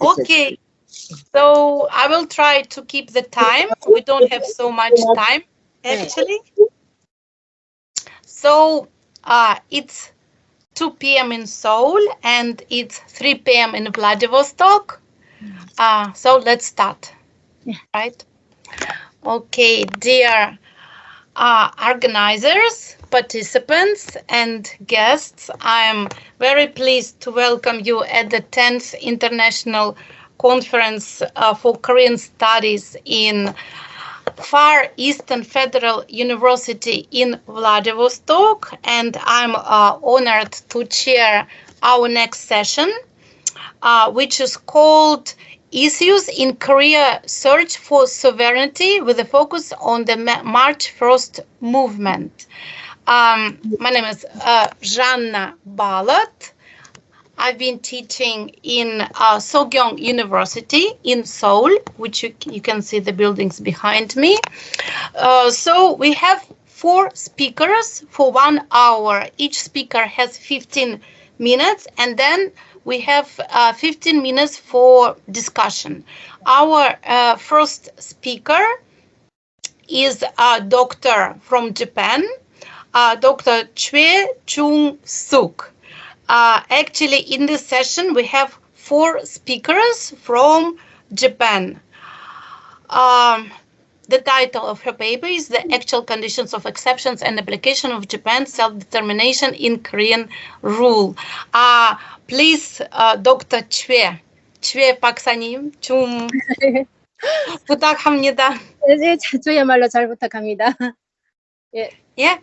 Okay, so I will try to keep the time. We don't have so much time, actually. So it's 2 p.m. in Seoul and it's 3 p.m. in Vladivostok. So let's start, right? Okay, dear organizers, participants, and guests, I am very pleased to welcome you at the 10th International Conference for Korean Studies in Far Eastern Federal University in Vladivostok, and I'm honored to chair our next session, which is called Issues in Korea Search for Sovereignty with a focus on the March 1st movement. My name is Жанна Балат. I've been teaching in Sogyong University in Seoul, which you can see the buildings behind me. So we have 4 speakers for 1 hour. Each speaker has 15 minutes, and then we have 15 minutes for discussion. Our first speaker is a doctor from Japan, Dr. Choi Chung-suk. Actually, in this session, we have 4 speakers from Japan. The title of her paper is The Actual Conditions of Exceptions and Application of Japan's Self-Determination in Korean Rule. Please, Dr. Choi 박사님 좀 부탁합니다. 네, 저야말로 잘 부탁합니다. 예,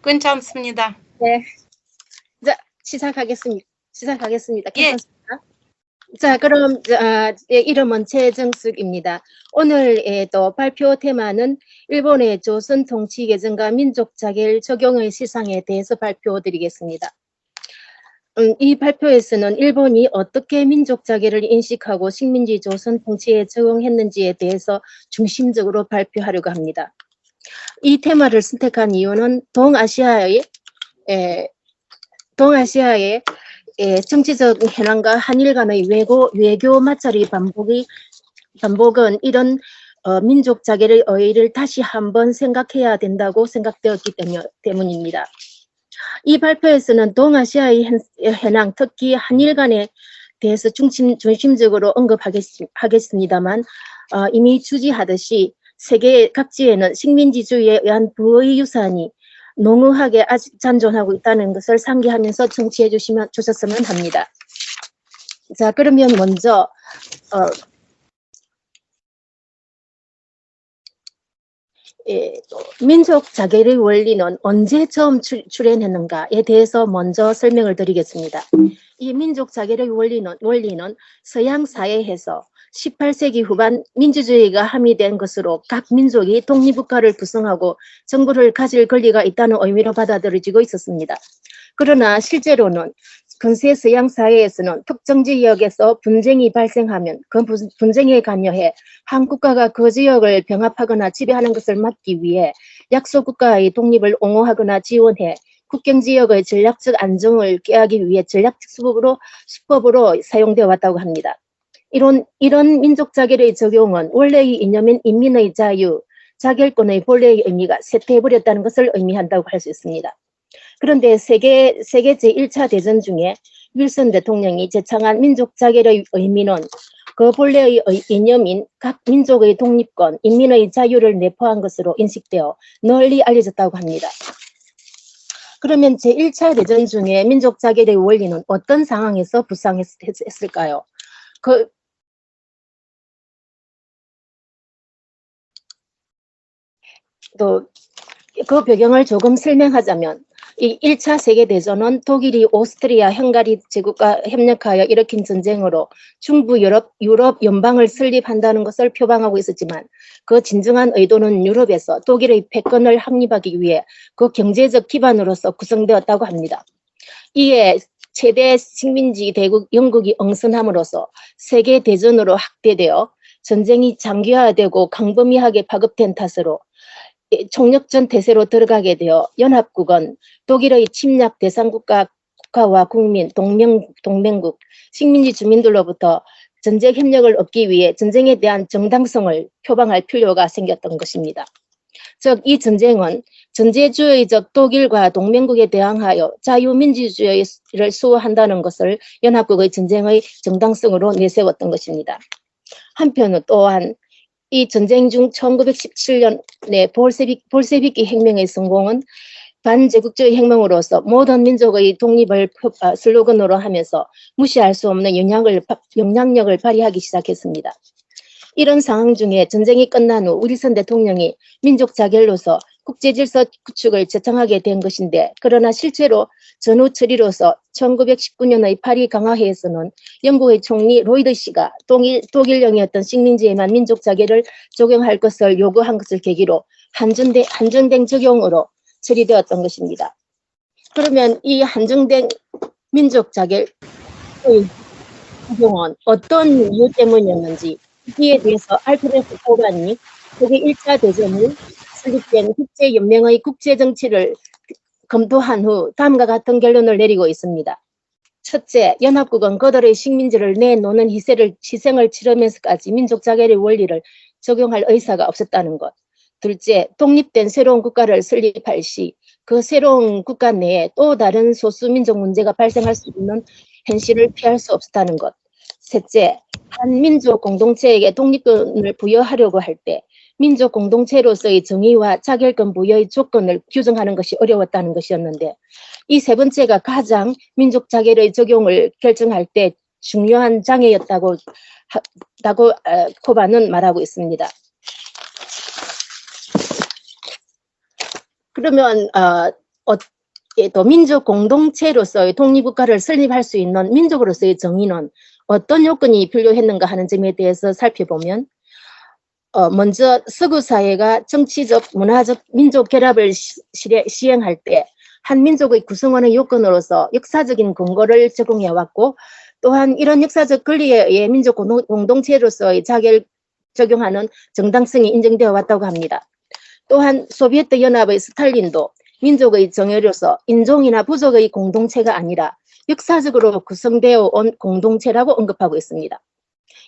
괜찮습니다. 네, 자, 시작하겠습니다. 예. 괜찮습니까? 자, 그럼 이름은 최정숙입니다. 오늘 또 발표 테마는 일본의 조선 통치 개정과 민족 자결 적용의 시상에 대해서 발표드리겠습니다. 이 발표에서는 일본이 어떻게 민족 자결을 인식하고 식민지 조선 통치에 적용했는지에 대해서 중심적으로 발표하려고 합니다. 이 테마를 선택한 이유는 동아시아의 정치적 현안과 한일 간의 외교 마찰의 반복은 이런 민족 자결의 의의를 다시 한번 생각해야 된다고 생각되었기 때문입니다. 이 발표에서는 동아시아의 현황, 특히 한일 간에 대해서 중심적으로 언급하겠습니다만 이미 주지하듯이 세계 각지에는 식민지주의에 의한 부의 유산이 농후하게 아직 잔존하고 있다는 것을 상기하면서 청취해 주셨으면 합니다. 자, 그러면 먼저 민족 자결의 원리는 언제 처음 출현했는가에 대해서 먼저 설명을 드리겠습니다. 이 민족 자결의 원리는 서양 사회에서 18세기 후반 민주주의가 함의된 것으로 각 민족이 독립국가를 구성하고 정부를 가질 권리가 있다는 의미로 받아들여지고 있었습니다. 그러나 실제로는 근세 서양 사회에서는 특정 지역에서 분쟁이 발생하면 그 분쟁에 관여해 한 국가가 그 지역을 병합하거나 지배하는 것을 막기 위해 약소 국가의 독립을 옹호하거나 지원해 국경 지역의 전략적 안정을 깨하기 위해 전략적 수법으로 사용되어 왔다고 합니다. 이런 민족 자결의 적용은 원래의 이념인 인민의 자유, 자결권의 본래의 의미가 쇠퇴해버렸다는 것을 의미한다고 할 수 있습니다. 그런데 세계 제1차 대전 중에 윌슨 대통령이 제창한 민족 자결의 의미는 그 본래의 이념인 각 민족의 독립권, 인민의 자유를 내포한 것으로 인식되어 널리 알려졌다고 합니다. 그러면 제1차 대전 중에 민족 자결의 원리는 어떤 상황에서 부상했을까요? 그 배경을 조금 설명하자면 이 1차 세계대전은 독일이 오스트리아, 헝가리 제국과 협력하여 일으킨 전쟁으로 중부 유럽 연방을 설립한다는 것을 표방하고 있었지만 그 진정한 의도는 유럽에서 독일의 패권을 확립하기 위해 그 경제적 기반으로서 구성되었다고 합니다. 이에 최대 식민지 대국 영국이 응선함으로써 세계대전으로 확대되어 전쟁이 장기화되고 광범위하게 파급된 탓으로 총력전 대세로 들어가게 되어 연합국은 독일의 침략 대상 국가와 국민, 동맹국, 식민지 주민들로부터 전쟁 협력을 얻기 위해 전쟁에 대한 정당성을 표방할 필요가 생겼던 것입니다. 즉, 이 전쟁은 전제주의적 독일과 동맹국에 대항하여 자유민주주의를 수호한다는 것을 연합국의 전쟁의 정당성으로 내세웠던 것입니다. 한편 또한 이 전쟁 중 1917년의 볼세비키 혁명의 성공은 반제국주의 혁명으로서 모든 민족의 독립을 슬로건으로 하면서 무시할 수 없는 영향력을 발휘하기 시작했습니다. 이런 상황 중에 전쟁이 끝난 후 윌슨 대통령이 민족 자결로서 국제질서 구축을 제청하게 된 것인데, 그러나 실제로 전후 처리로서 1919년의 파리 강화회에서는 영국의 총리 로이드 씨가 독일령이었던 식민지에만 민족 자결을 적용할 것을 요구한 것을 계기로 한정된 적용으로 처리되었던 것입니다. 그러면 이 한정된 민족 자결의 적용은 어떤 이유 때문이었는지, 이에 대해서 알프레드 코반이 세계 1차 대전을 설립된 국제연맹의 국제정치를 검토한 후 다음과 같은 결론을 내리고 있습니다. 첫째, 연합국은 그들의 식민지를 내놓는 희생을 치르면서까지 민족 자결의 원리를 적용할 의사가 없었다는 것. 둘째, 독립된 새로운 국가를 설립할 시 그 새로운 국가 내에 또 다른 소수민족 문제가 발생할 수 있는 현실을 피할 수 없었다는 것. 셋째, 한 민족 공동체에게 독립권을 부여하려고 할 때 민족 공동체로서의 정의와 자결권 부여의 조건을 규정하는 것이 어려웠다는 것이었는데, 이 세 번째가 가장 민족 자결의 적용을 결정할 때 중요한 장애였다고 코반은 말하고 있습니다. 그러면 또 민족 공동체로서의 독립국가를 설립할 수 있는 민족으로서의 정의는 어떤 요건이 필요했는가 하는 점에 대해서 살펴보면, 먼저 서구 사회가 정치적, 문화적, 민족 결합을 시행할 때 한 민족의 구성원의 요건으로서 역사적인 근거를 제공해왔고, 또한 이런 역사적 권리에 의해 민족 공동체로서의 자결을 적용하는 정당성이 인정되어 왔다고 합니다. 또한 소비에트 연합의 스탈린도 민족의 정의로서 인종이나 부족의 공동체가 아니라 역사적으로 구성되어 온 공동체라고 언급하고 있습니다.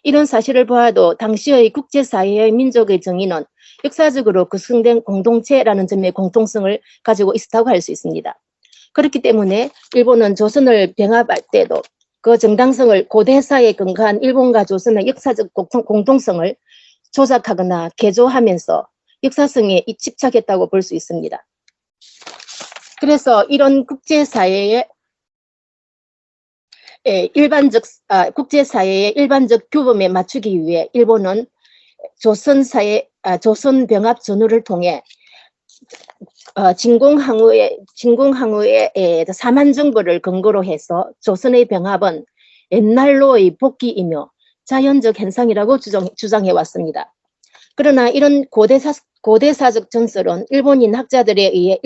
이런 사실을 보아도 당시의 국제사회의 민족의 정의는 역사적으로 구성된 공동체라는 점의 공통성을 가지고 있었다고 할 수 있습니다. 그렇기 때문에 일본은 조선을 병합할 때도 그 정당성을 고대사에 근거한 일본과 조선의 역사적 공통성을 조작하거나 개조하면서 역사성에 집착했다고 볼 수 있습니다. 그래서 이런 국제사회의 국제사회의 일반적 규범에 맞추기 위해 일본은 조선 병합 전후를 통해 진공항우의 사만정보를 근거로 해서 조선의 병합은 옛날로의 복귀이며 자연적 현상이라고 주장해 왔습니다. 그러나 이런 고대사적 전설은 일본인 학자들에 의해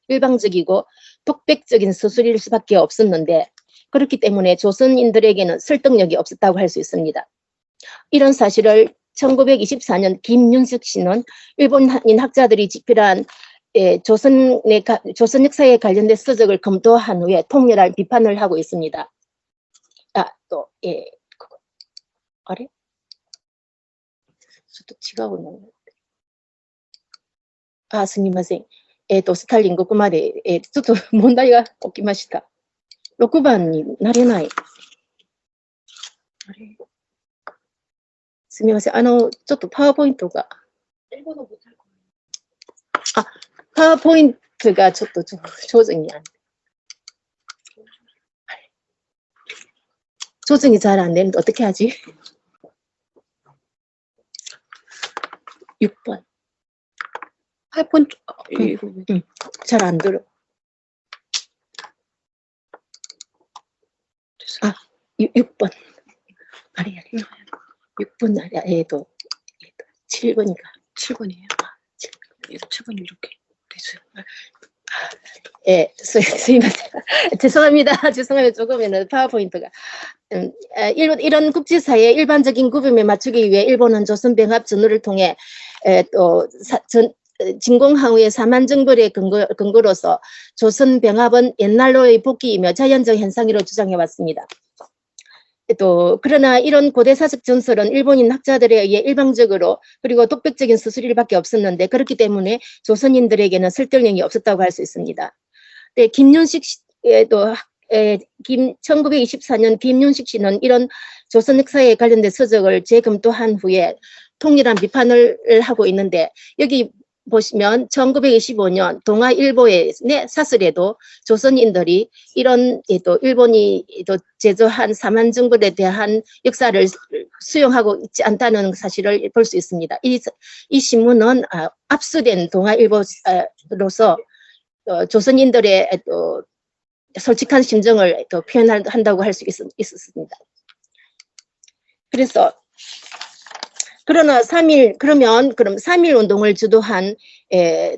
일방적이고 독백적인 서술일 수밖에 없었는데, 그렇기 때문에 조선인들에게는 설득력이 없었다고 할 수 있습니다. 이런 사실을 1924년 김윤숙 씨는 일본인 학자들이 집필한 조선 역사에 관련된 서적을 검토한 후에 통렬한 비판을 하고 있습니다. 아래? 저도 지각을 넣었는데. すみません。スターリンここまで、ちょっと問題が起きました。6番になれない。あれすみません。ちょっとパワーポイントが。パワーポイントがちょっと上手に조정이 잘 안 되는데 어떻게 하지? 6번. 파워포인트 잘 안 들어. 6번. 아래 6번 아래 7번인가? 7번이에요. 7번이 이렇게 됐어요. 죄송합니다. 조금은 파워포인트가. 이런 국제사회의 일반적인 구분에 맞추기 위해 일본은 조선 병합 전후를 통해 진공항우의 사만정벌의 근거로서 조선 병합은 옛날로의 복귀이며 자연적 현상이라고 주장해 왔습니다. 또 그러나 이런 고대사적 전설은 일본인 학자들에 의해 일방적으로 그리고 독백적인 수수리밖에 없었는데 그렇기 때문에 조선인들에게는 설득력이 없었다고 할 수 있습니다. 네, 김윤식 씨도 1924년 김윤식 씨는 이런 조선 역사에 관련된 서적을 재검토한 후에 통일한 비판을 하고 있는데 여기 보시면 1925년 동아일보의 사설에도 조선인들이 이런 또 일본이 또 제조한 사만정벌에 대한 역사를 수용하고 있지 않다는 사실을 볼 수 있습니다. 이 신문은 압수된 동아일보로서 조선인들의 또 솔직한 심정을 또 표현한다고 할 수 있었습니다. 그래서 그럼 3.1 운동을 주도한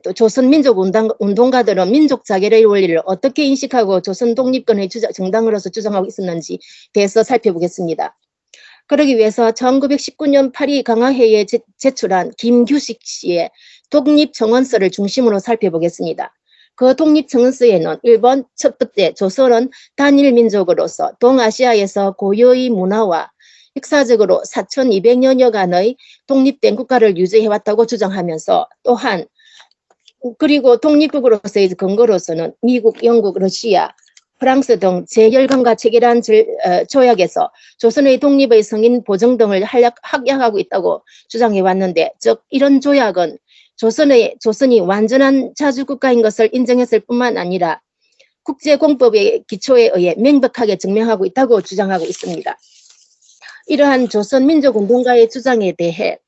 또 조선 민족 운동가들은 민족 자결의 원리를 어떻게 인식하고 조선 독립권의 정당으로서 주장하고 있었는지 대해서 살펴보겠습니다. 그러기 위해서 1919년 파리 강화회의에 제출한 김규식 씨의 독립청원서를 중심으로 살펴보겠습니다. 그 독립청원서에는 1번 첫 번째 조선은 단일 민족으로서 동아시아에서 고유의 문화와 역사적으로 4200여년간의 독립된 국가를 유지해왔다고 주장하면서 또한 그리고 독립국으로서의 근거로서는 미국, 영국, 러시아, 프랑스 등 제1강과 체결한 조약에서 조선의 독립의 성인 보정 등을 확약하고 있다고 주장해왔는데 즉 이런 조약은 조선이 완전한 자주국가인 것을 인정했을 뿐만 아니라 국제공법의 기초에 의해 명백하게 증명하고 있다고 주장하고 있습니다. 이러한 조선 민족운동가의 주장에 대해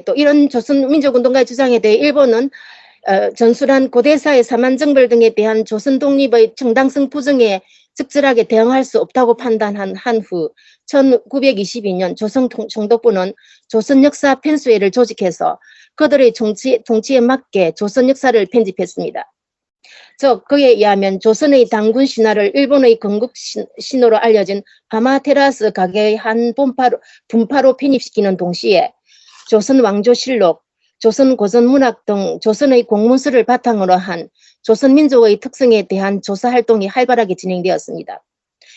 또 이런 조선 민족운동가의 주장에 대해 일본은 전술한 고대사의 사만정벌 등에 대한 조선 독립의 정당성 부정에 적절하게 대응할 수 없다고 판단한 후 1922년 조선 총독부는 조선 역사 편수회를 조직해서 그들의 통치에 맞게 조선 역사를 편집했습니다. 즉 그에 의하면 조선의 당군 신화를 일본의 건국 신호로 알려진 아마테라스 가게의 한 분파로 편입시키는 동시에 조선 왕조실록, 조선 고전문학 등 조선의 공문서를 바탕으로 한 조선 민족의 특성에 대한 조사 활동이 활발하게 진행되었습니다.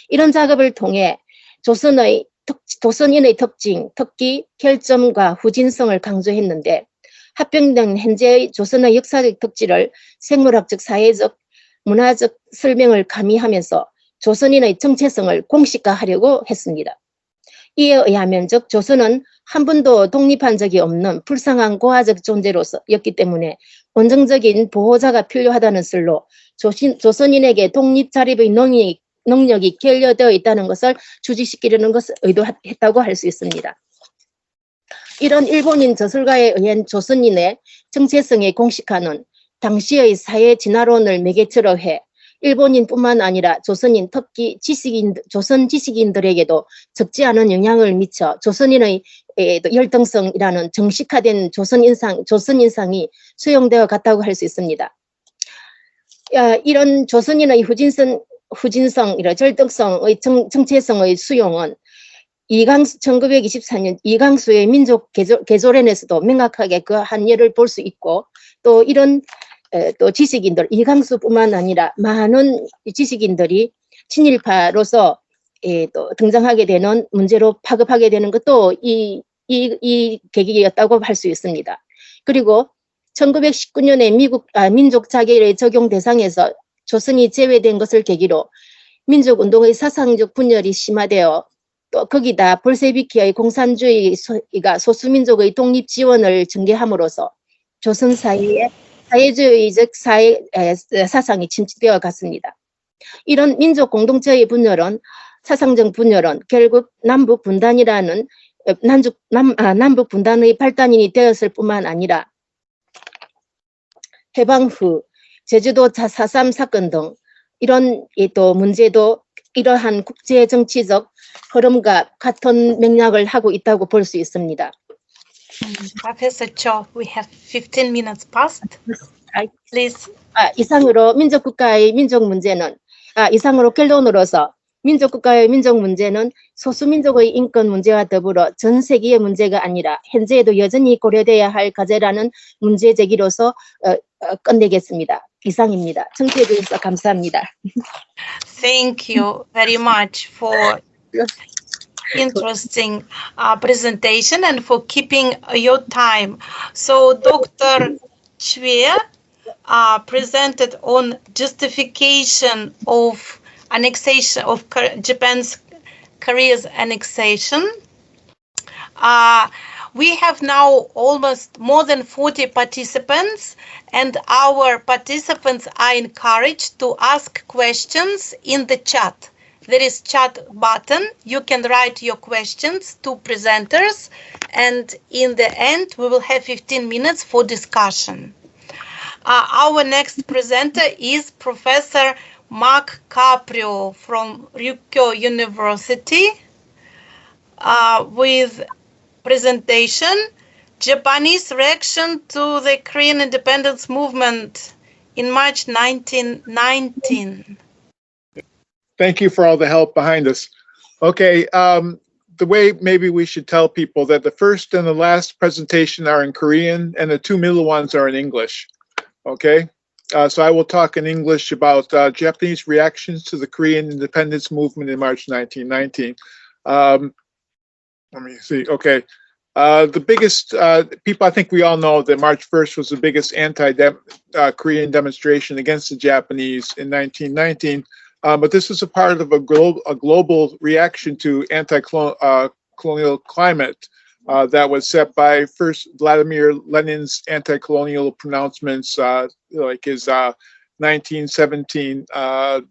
이런 작업을 통해 조선인의 특징, 특기, 결점과 후진성을 강조했는데 합병된 현재의 조선의 역사적 특질을 생물학적, 사회적, 문화적 설명을 가미하면서 조선인의 정체성을 공식화하려고 했습니다. 이에 의하면 즉 조선은 한 번도 독립한 적이 없는 불쌍한 고아적 존재로서였기 때문에 원정적인 보호자가 필요하다는 설로 조선인에게 독립 자립의 능력이 결여되어 있다는 것을 주지시키려는 것을 의도했다고 할 수 있습니다. 이런 일본인 저술가에 의한 조선인의 정체성의 공식화는 당시의 사회 진화론을 매개체로 해 일본인뿐만 아니라 조선인, 특히 조선 지식인들에게도 적지 않은 영향을 미쳐 조선인의 열등성이라는 정식화된 조선인상이 수용되어 갔다고 할 수 있습니다. 이런 조선인의 후진성, 절등성의 정체성의 수용은 1924년 이강수의 민족 개조론에서도 명확하게 그 한예를 볼 수 있고 또 이런 또 지식인들 이강수뿐만 아니라 많은 지식인들이 친일파로서 또 등장하게 되는 문제로 파급하게 되는 것도 이 계기였다고 할 수 있습니다. 그리고 1919년에 민족 자결의 적용 대상에서 조선이 제외된 것을 계기로 민족운동의 사상적 분열이 심화되어 또 거기다 볼세비키의 공산주의가 소수민족의 독립 지원을 전개함으로써 조선 사회에 사회주의적 사상이 침투되어 갔습니다. 이런 민족 공동체의 분열은 사상적 분열은 결국 남북 분단의 발단인이 되었을 뿐만 아니라 해방 후 제주도 4.3 사건 등 이런 또 문제도 이러한 국제 정치적 흐름과 같은 맥락을 하고 있다고 볼 수 있습니다. Professor Cho, we have 15 minutes past. Please. 이상으로 민족 국가의 민족 문제는 이상으로 결론으로서 민족국가의 민족 문제는 소수민족의 인권 문제와 더불어 전 세계의 문제가 아니라 현재에도 여전히 고려돼야 할 과제라는 문제 제기로서 끝내겠습니다. 이상입니다. 청취해 주셔서 감사합니다. Thank you very much for interesting presentation and for keeping your time. So Dr. Chue presented on justification of annexation of Japan's Korea's annexation. We have now almost more than 40 participants, and our participants are encouraged to ask questions in the chat. There is chat button. You can write your questions to presenters, and in the end, we will have 15 minutes for discussion. Our next presenter is Professor Mark Caprio from Ryukyo University with presentation, Japanese reaction to the Korean independence movement in March 1919. Thank you for all the help behind us. Okay, the way maybe we should tell people that the first and the last presentation are in Korean and the two middle ones are in English. Okay, so I will talk in English about Japanese reactions to the Korean independence movement in March 1919. Let me see. Okay, the biggest people, I think we all know that March 1st was the biggest anti-Korean demonstration against the Japanese in 1919. But this was a part of a global reaction to anti-colonial climate that was set by first Vladimir Lenin's anti-colonial pronouncements, like his 1917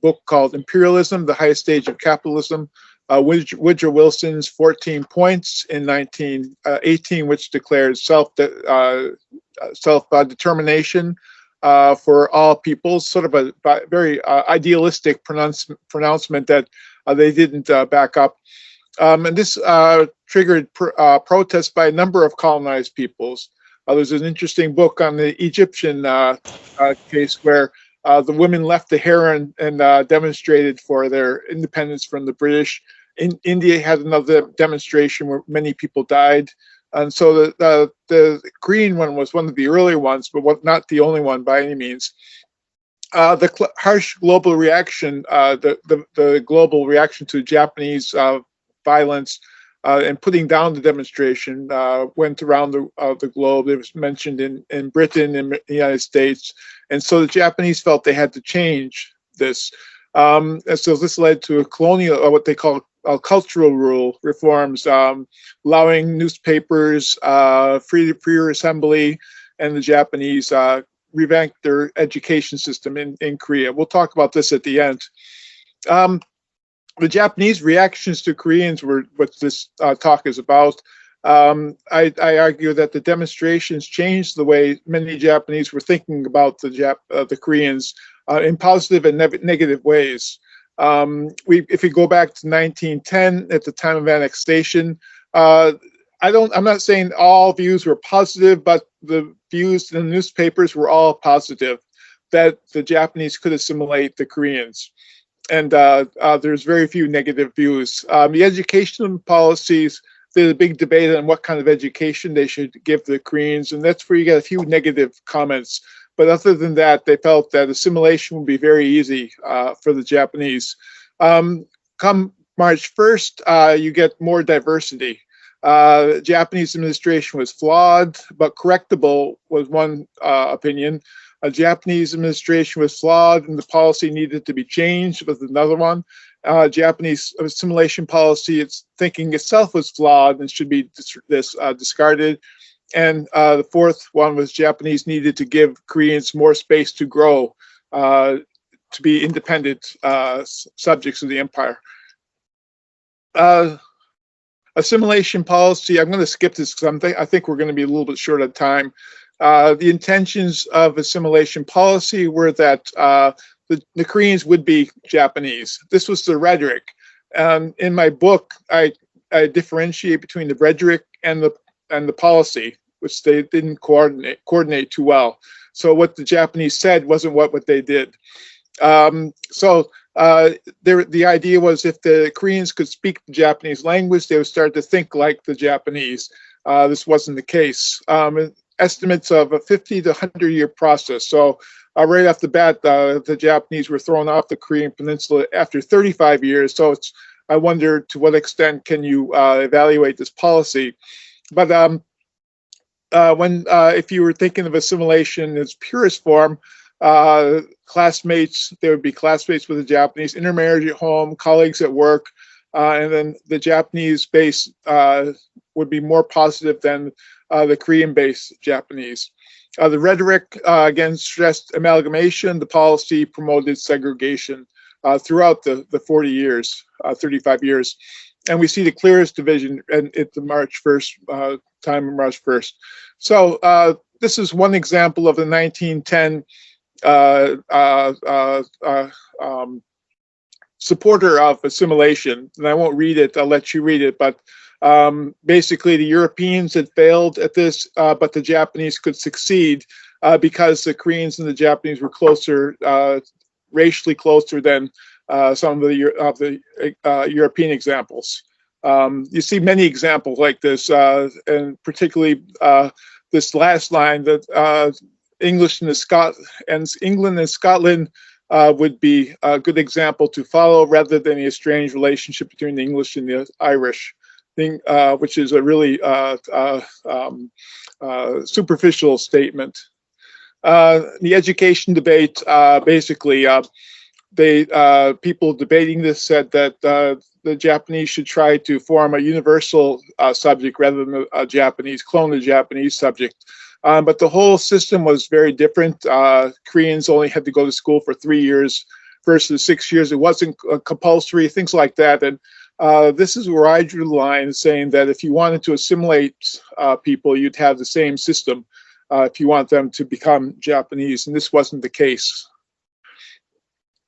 book called Imperialism, the Highest Stage of Capitalism, Woodrow Wilson's 14 Points in 1918, which declares self-determination for all peoples, sort of a very idealistic pronouncement that they didn't back up. And this triggered protests by a number of colonized peoples. There's an interesting book on the Egyptian case where the women left the harem and demonstrated for their independence from the British. In India had another demonstration where many people died. And so the Korean one was one of the earlier ones, but not the only one by any means. The harsh global reaction, the global reaction to Japanese violence and putting down the demonstration went around the globe. It was mentioned in Britain, in the United States. And so the Japanese felt they had to change this. And so this led to a colonial, what they call cultural rule reforms, allowing newspapers, freer assembly, and the Japanese revamped their education system in Korea. We'll talk about this at the end. The Japanese reactions to Koreans were what this talk is about. I argue that the demonstrations changed the way many Japanese were thinking about the Koreans in positive and negative ways. If we go back to 1910, at the time of annexation, I'm not saying all views were positive, but the views in the newspapers were all positive, that the Japanese could assimilate the Koreans. And there's very few negative views. The educational policies, there's a big debate on what kind of education they should give the Koreans, and that's where you get a few negative comments. But other than that, they felt that assimilation would be very easy for the Japanese. Come March 1st, you get more diversity. The Japanese administration was flawed, but correctable was one opinion. A Japanese administration was flawed and the policy needed to be changed was another one. Japanese assimilation policy, its thinking itself was flawed and should be discarded. And the fourth one was Japanese needed to give Koreans more space to grow, to be independent subjects of the empire. Assimilation policy, I'm going to skip this because I think we're going to be a little bit short on time. The intentions of assimilation policy were that the Koreans would be Japanese. This was the rhetoric. In my book, I differentiate between the rhetoric and the policy, which they didn't coordinate too well. So what the Japanese said wasn't what they did. So the idea was if the Koreans could speak the Japanese language, they would start to think like the Japanese. This wasn't the case. Estimates of a 50 to 100-year process. So right off the bat, the Japanese were thrown off the Korean Peninsula after 35 years. So I wonder to what extent can you evaluate this policy. But if you were thinking of assimilation in its purest form, classmates, there would be classmates with the Japanese, intermarriage at home, colleagues at work, and then the Japanese base would be more positive than the Korean-based Japanese. The rhetoric, again, stressed amalgamation. The policy promoted segregation throughout the 40 years, 35 years. And we see the clearest division at the March 1st, time of March 1st. So this is one example of the 1910 supporter of assimilation. And I won't read it, I'll let you read it, but basically the Europeans had failed at this, but the Japanese could succeed because the Koreans and the Japanese were closer, racially closer than some of the European examples. You see many examples like this, and particularly this last line that England and Scotland would be a good example to follow, rather than the estranged relationship between the English and the Irish, thing, which is a really superficial statement. The education debate, basically, people debating this said that the Japanese should try to form a universal subject rather than a Japanese, clone the Japanese subject. But the whole system was very different. Koreans only had to go to school for 3 years versus 6 years. It wasn't compulsory, things like that. And this is where I drew the line, saying that if you wanted to assimilate people, you'd have the same system if you want them to become Japanese, and this wasn't the case.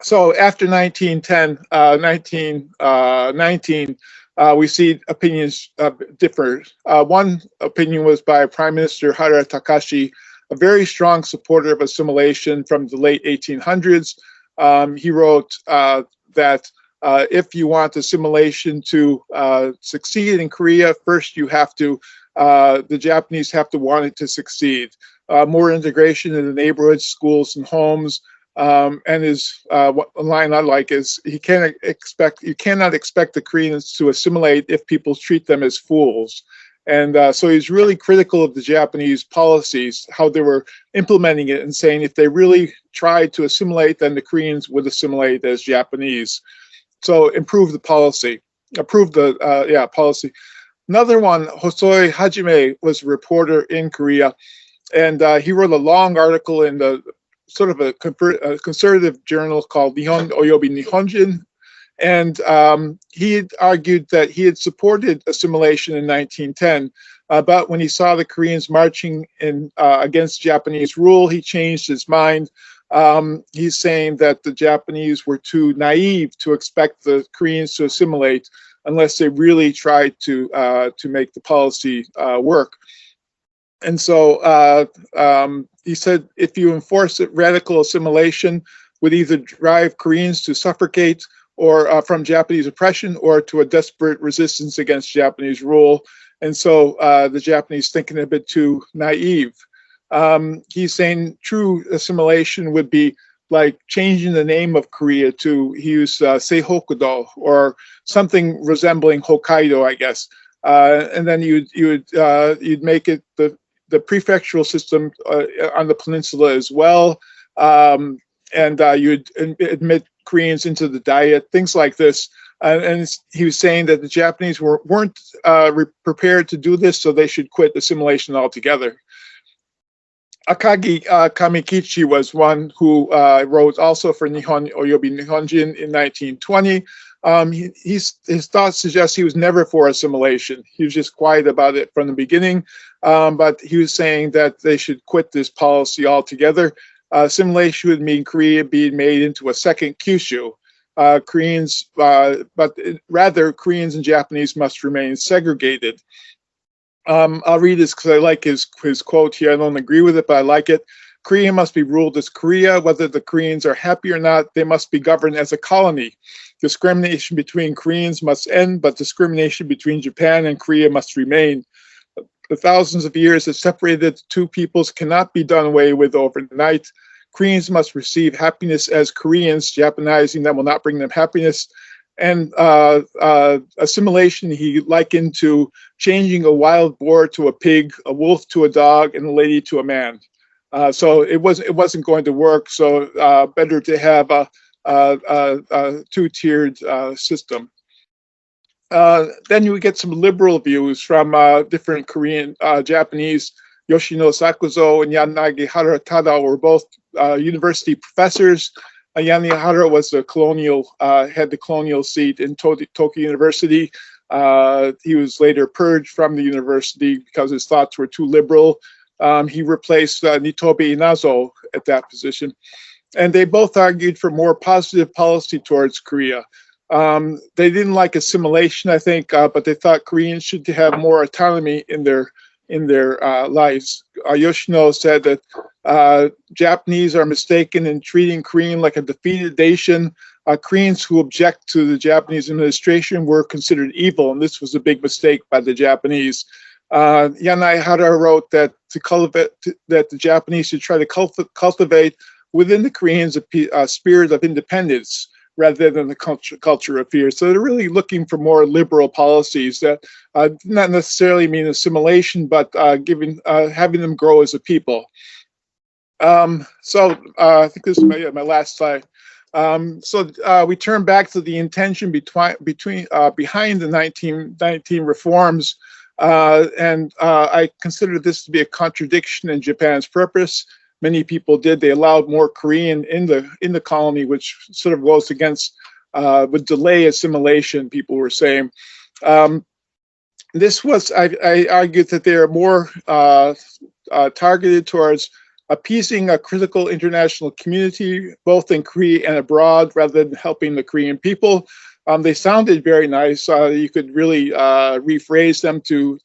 So after 1919, we see opinions differ. One opinion was by Prime Minister Hara Takashi, a very strong supporter of assimilation from the late 1800s. He wrote that if you want assimilation to succeed in Korea, first you have to, the Japanese have to want it to succeed. More integration in the neighborhoods, schools, and homes. And his line I like is, you cannot expect the Koreans to assimilate if people treat them as fools. And so he's really critical of the Japanese policies, how they were implementing it, and saying if they really tried to assimilate, then the Koreans would assimilate as Japanese. So improve the policy, approve the policy. Another one, Hosoi Hajime, was a reporter in Korea, and he wrote a long article in the sort of a conservative journal called Nihon Oyobi Nihonjin, and he had argued that he had supported assimilation in 1910, but when he saw the Koreans marching in against Japanese rule, he changed his mind. He's saying that the Japanese were too naive to expect the Koreans to assimilate unless they really tried to make the policy work. And so he said, if you enforce it, radical assimilation would either drive Koreans to suffocate or from Japanese oppression, or to a desperate resistance against Japanese rule. And so the Japanese thinking a bit too naive. He's saying true assimilation would be like changing the name of Korea to, he used Seihokudo, or something resembling Hokkaido, I guess. And then you'd make it the prefectural system on the peninsula as well, and you'd admit Koreans into the Diet, things like this. And he was saying that the Japanese weren't prepared to do this, so they should quit assimilation altogether. Akagi Kamikichi was one who wrote also for Nihon Oyobi Nihonjin in 1920. His thoughts suggest he was never for assimilation. He was just quiet about it from the beginning, but he was saying that they should quit this policy altogether. Assimilation would mean Korea being made into a second Kyushu. Koreans, but rather Koreans and Japanese must remain segregated. I'll read this because I like his quote here. I don't agree with it, but I like it. Korea must be ruled as Korea. Whether the Koreans are happy or not, they must be governed as a colony. Discrimination between Koreans must end, but discrimination between Japan and Korea must remain. The thousands of years that separated the two peoples cannot be done away with overnight. Koreans must receive happiness as Koreans. Japanizing them will not bring them happiness. And assimilation he likened to changing a wild boar to a pig, a wolf to a dog, and a lady to a man. So it wasn't going to work. So better to have a two-tiered system. Then you get some liberal views from different Korean, Japanese. Yoshino Sakuzo and Yanagihara Tada were both university professors. Yanagihara was the had the colonial seat in Tokyo University. He was later purged from the university because his thoughts were too liberal. He replaced Nitobe Inazo at that position. And they both argued for more positive policy towards Korea. They didn't like assimilation, I think, but they thought Koreans should have more autonomy in their lives. Yoshino said that Japanese are mistaken in treating Korean like a defeated nation. Koreans who object to the Japanese administration were considered evil, and this was a big mistake by the Japanese. Yanagihara wrote that that the Japanese should try to cultivate within the Koreans a spirit of independence rather than the culture of fear. So they're really looking for more liberal policies that not necessarily mean assimilation, but having them grow as a people. I think this is my last slide. We turn back to the intention behind the 1919 reforms, and I consider this to be a contradiction in Japan's purpose. Many people did. They allowed more Korean in the colony, which sort of goes against would delay assimilation. People were saying this was. I argued that they are more targeted towards appeasing a critical international community, both in Korea and abroad, rather than helping the Korean people. They sounded very nice. You could really rephrase them to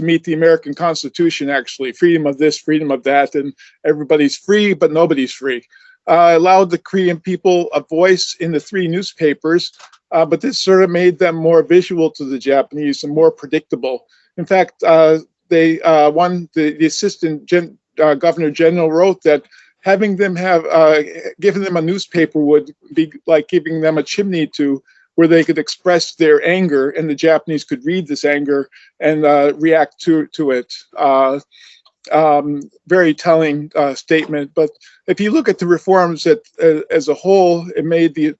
meet the American Constitution, actually. Freedom of this, freedom of that, and everybody's free, but nobody's free. Allowed the Korean people a voice in the 3 newspapers, but this sort of made them more visual to the Japanese and more predictable. In fact, the assistant governor general wrote that having them giving them a newspaper would be like giving them a chimney where they could express their anger, and the Japanese could read this anger and react to it. Very telling statement. But if you look at the reforms as a whole, it made the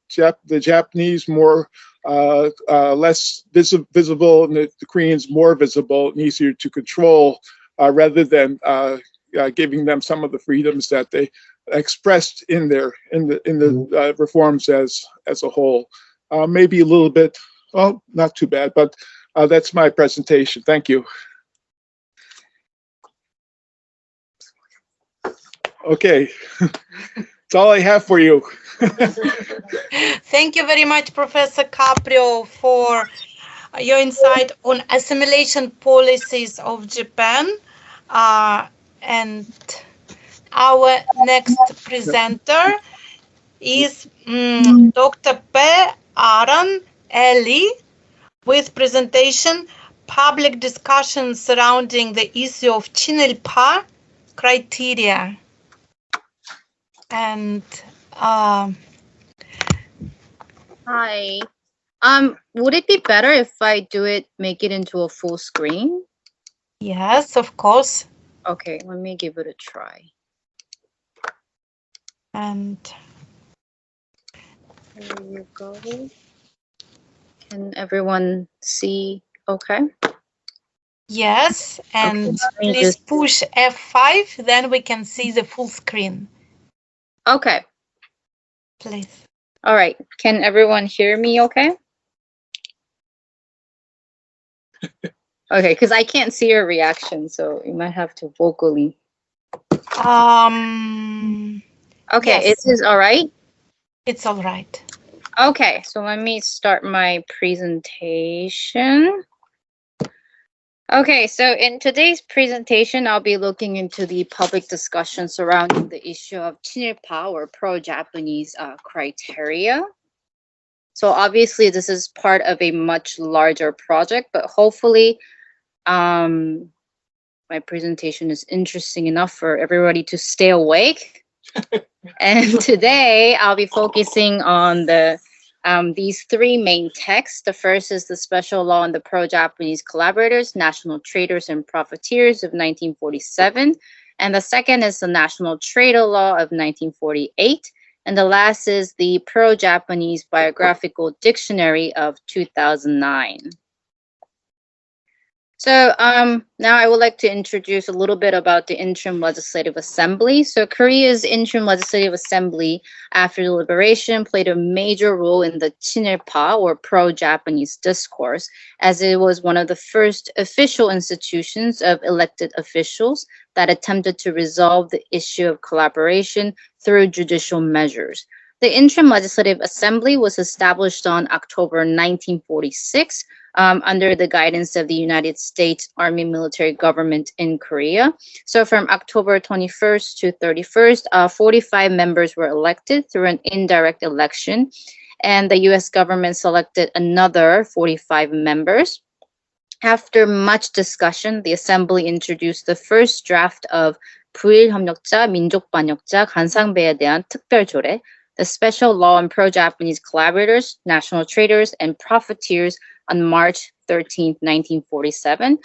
Japanese more less visible, and the Koreans more visible and easier to control, rather than giving them some of the freedoms that they expressed in the reforms as a whole. Maybe a little bit, well, not too bad, but that's my presentation. Thank you. Okay, that's all I have for you. Thank you very much, Professor Caprio, for your insight on assimilation policies of Japan. And our next presenter is Dr. P. Aran Eli with presentation Public Discussion Surrounding the Issue of Chinilpa Criteria. And hi. Would it be better if I make it into a full screen? Yes, of course. Okay, let me give it a try. And there you go. Can everyone see okay? Yes, and Okay, please push F5, then we can see the full screen. Okay. Please. All right. Can everyone hear me okay? Okay, because I can't see your reaction, so you might have to vocally. Okay, yes. it is all right? It's all right. Okay, so let me start my presentation. Okay, so in today's presentation, I'll be looking into the public discussion surrounding the issue of 친일파 or pro-Japanese criteria. So obviously, this is part of a much larger project, but hopefully, my presentation is interesting enough for everybody to stay awake. And today, I'll be focusing on these three main texts. The first is the Special Law on the Pro-Japanese Collaborators, National Traders, and Profiteers of 1947. And the second is the National Trader Law of 1948. And the last is the Pro-Japanese Biographical Dictionary of 2009. So now I would like to introduce a little bit about the Interim Legislative Assembly. So Korea's Interim Legislative Assembly, after the liberation, played a major role in the 친일파 or pro-Japanese discourse, as it was one of the first official institutions of elected officials that attempted to resolve the issue of collaboration through judicial measures. The Interim Legislative Assembly was established on October 1946 under the guidance of the United States Army military government in Korea. So from October 21st to 31st, 45 members were elected through an indirect election, and the US government selected another 45 members. After much discussion, the Assembly introduced the first draft of 부일협력자, 민족반역자, 간상배에 대한 특별조례, the Special Law on Pro-Japanese Collaborators, National Traders, and Profiteers on March 13, 1947.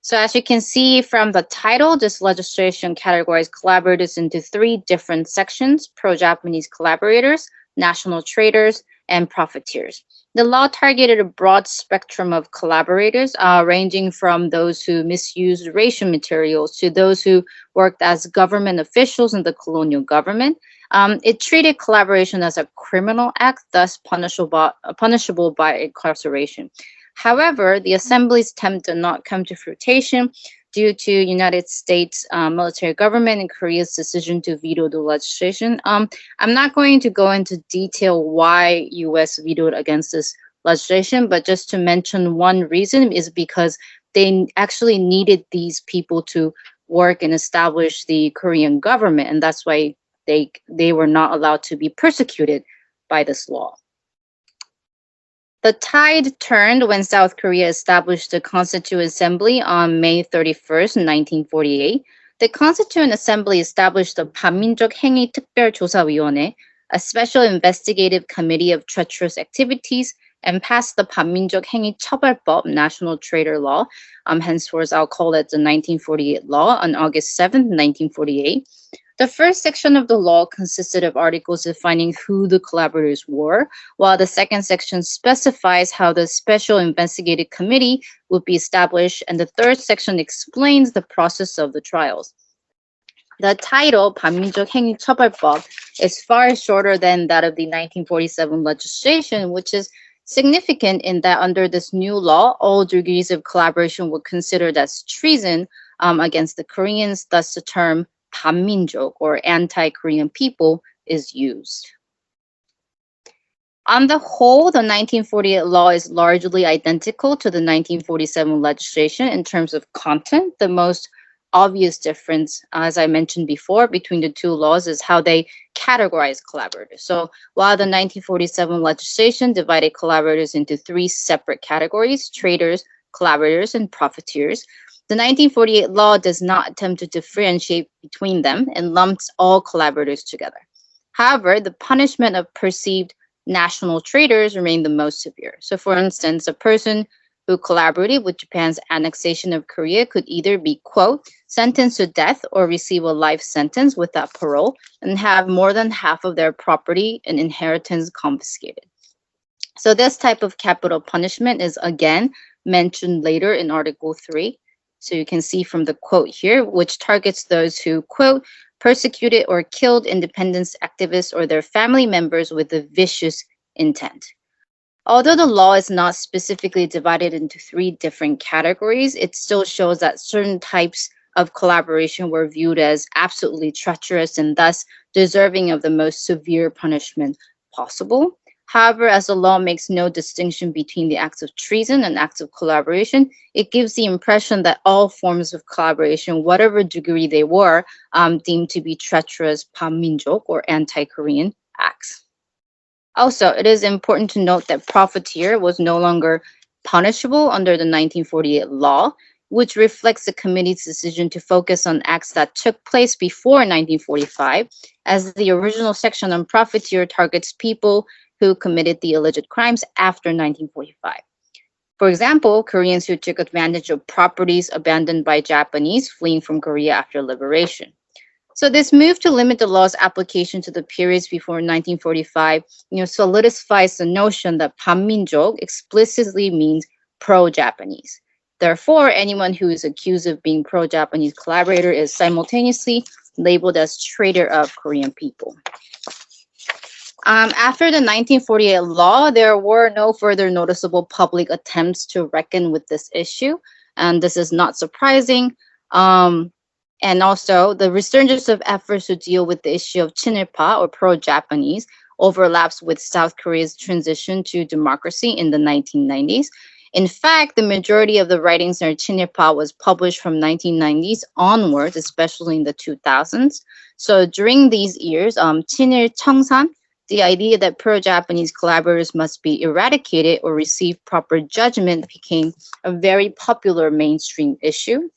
So as you can see from the title, this legislation categorized collaborators into three different sections: pro-Japanese collaborators, national traders, and profiteers. The law targeted a broad spectrum of collaborators, ranging from those who misused ration materials to those who worked as government officials in the colonial government. It treated collaboration as a criminal act, thus punishable by incarceration. However, the Assembly's attempt did not come to fruition due to United States military government and Korea's decision to veto the legislation. I'm not going to go into detail why US vetoed against this legislation, but just to mention one reason is because they actually needed these people to work and establish the Korean government, and that's why they were not allowed to be persecuted by this law. The tide turned when South Korea established the Constituent Assembly on May 31st, 1948. The Constituent Assembly established the 반민족 행위 특별조사위원회, a special investigative committee of treacherous activities, and passed the 반민족 행위 처벌법, National Trader Law, henceforth I'll call it the 1948 law, on August 7th, 1948. The first section of the law consisted of articles defining who the collaborators were, while the second section specifies how the Special Investigative Committee would be established, and the third section explains the process of the trials. The title, 반민족 행위 처벌법, is far shorter than that of the 1947 legislation, which is significant in that under this new law, all degrees of collaboration were considered as treason against the Koreans, thus the term 반민족 or anti-Korean people is used. On the whole, the 1948 law is largely identical to the 1947 legislation in terms of content. The most obvious difference, as I mentioned before, between the two laws is how they categorize collaborators. So while the 1947 legislation divided collaborators into three separate categories: traders, collaborators, and profiteers, the 1948 law does not attempt to differentiate between them and lumps all collaborators together. However, the punishment of perceived national traitors remained the most severe. So for instance, a person who collaborated with Japan's annexation of Korea could either be, quote, sentenced to death or receive a life sentence without parole and have more than half of their property and inheritance confiscated. So this type of capital punishment is again mentioned later in Article 3. So you can see from the quote here, which targets those who, quote, persecuted or killed independence activists or their family members with a vicious intent. Although the law is not specifically divided into three different categories, it still shows that certain types of collaboration were viewed as absolutely treacherous and thus deserving of the most severe punishment possible. However, as the law makes no distinction between the acts of treason and acts of collaboration, it gives the impression that all forms of collaboration, whatever degree they were, deemed to be treacherous 반민족 or anti-Korean acts. Also, it is important to note that profiteer was no longer punishable under the 1948 law, which reflects the committee's decision to focus on acts that took place before 1945, as the original section on profiteer targets people who committed the alleged crimes after 1945. For example, Koreans who took advantage of properties abandoned by Japanese fleeing from Korea after liberation. So this move to limit the law's application to the periods before 1945, solidifies the notion that 반민족 explicitly means pro-Japanese. Therefore, anyone who is accused of being pro-Japanese collaborator is simultaneously labeled as traitor of Korean people. After the 1948 law, there were no further noticeable public attempts to reckon with this issue, and this is not surprising. And also, the resurgence of efforts to deal with the issue of 친일파 or pro-Japanese overlaps with South Korea's transition to democracy in the 1990s. In fact, the majority of the writings on 친일파 was published from 1990s onwards, especially in the 2000s. So during these years, 친일 청산, the idea that pro-Japanese collaborators must be eradicated or receive proper judgment, became a very popular mainstream issue.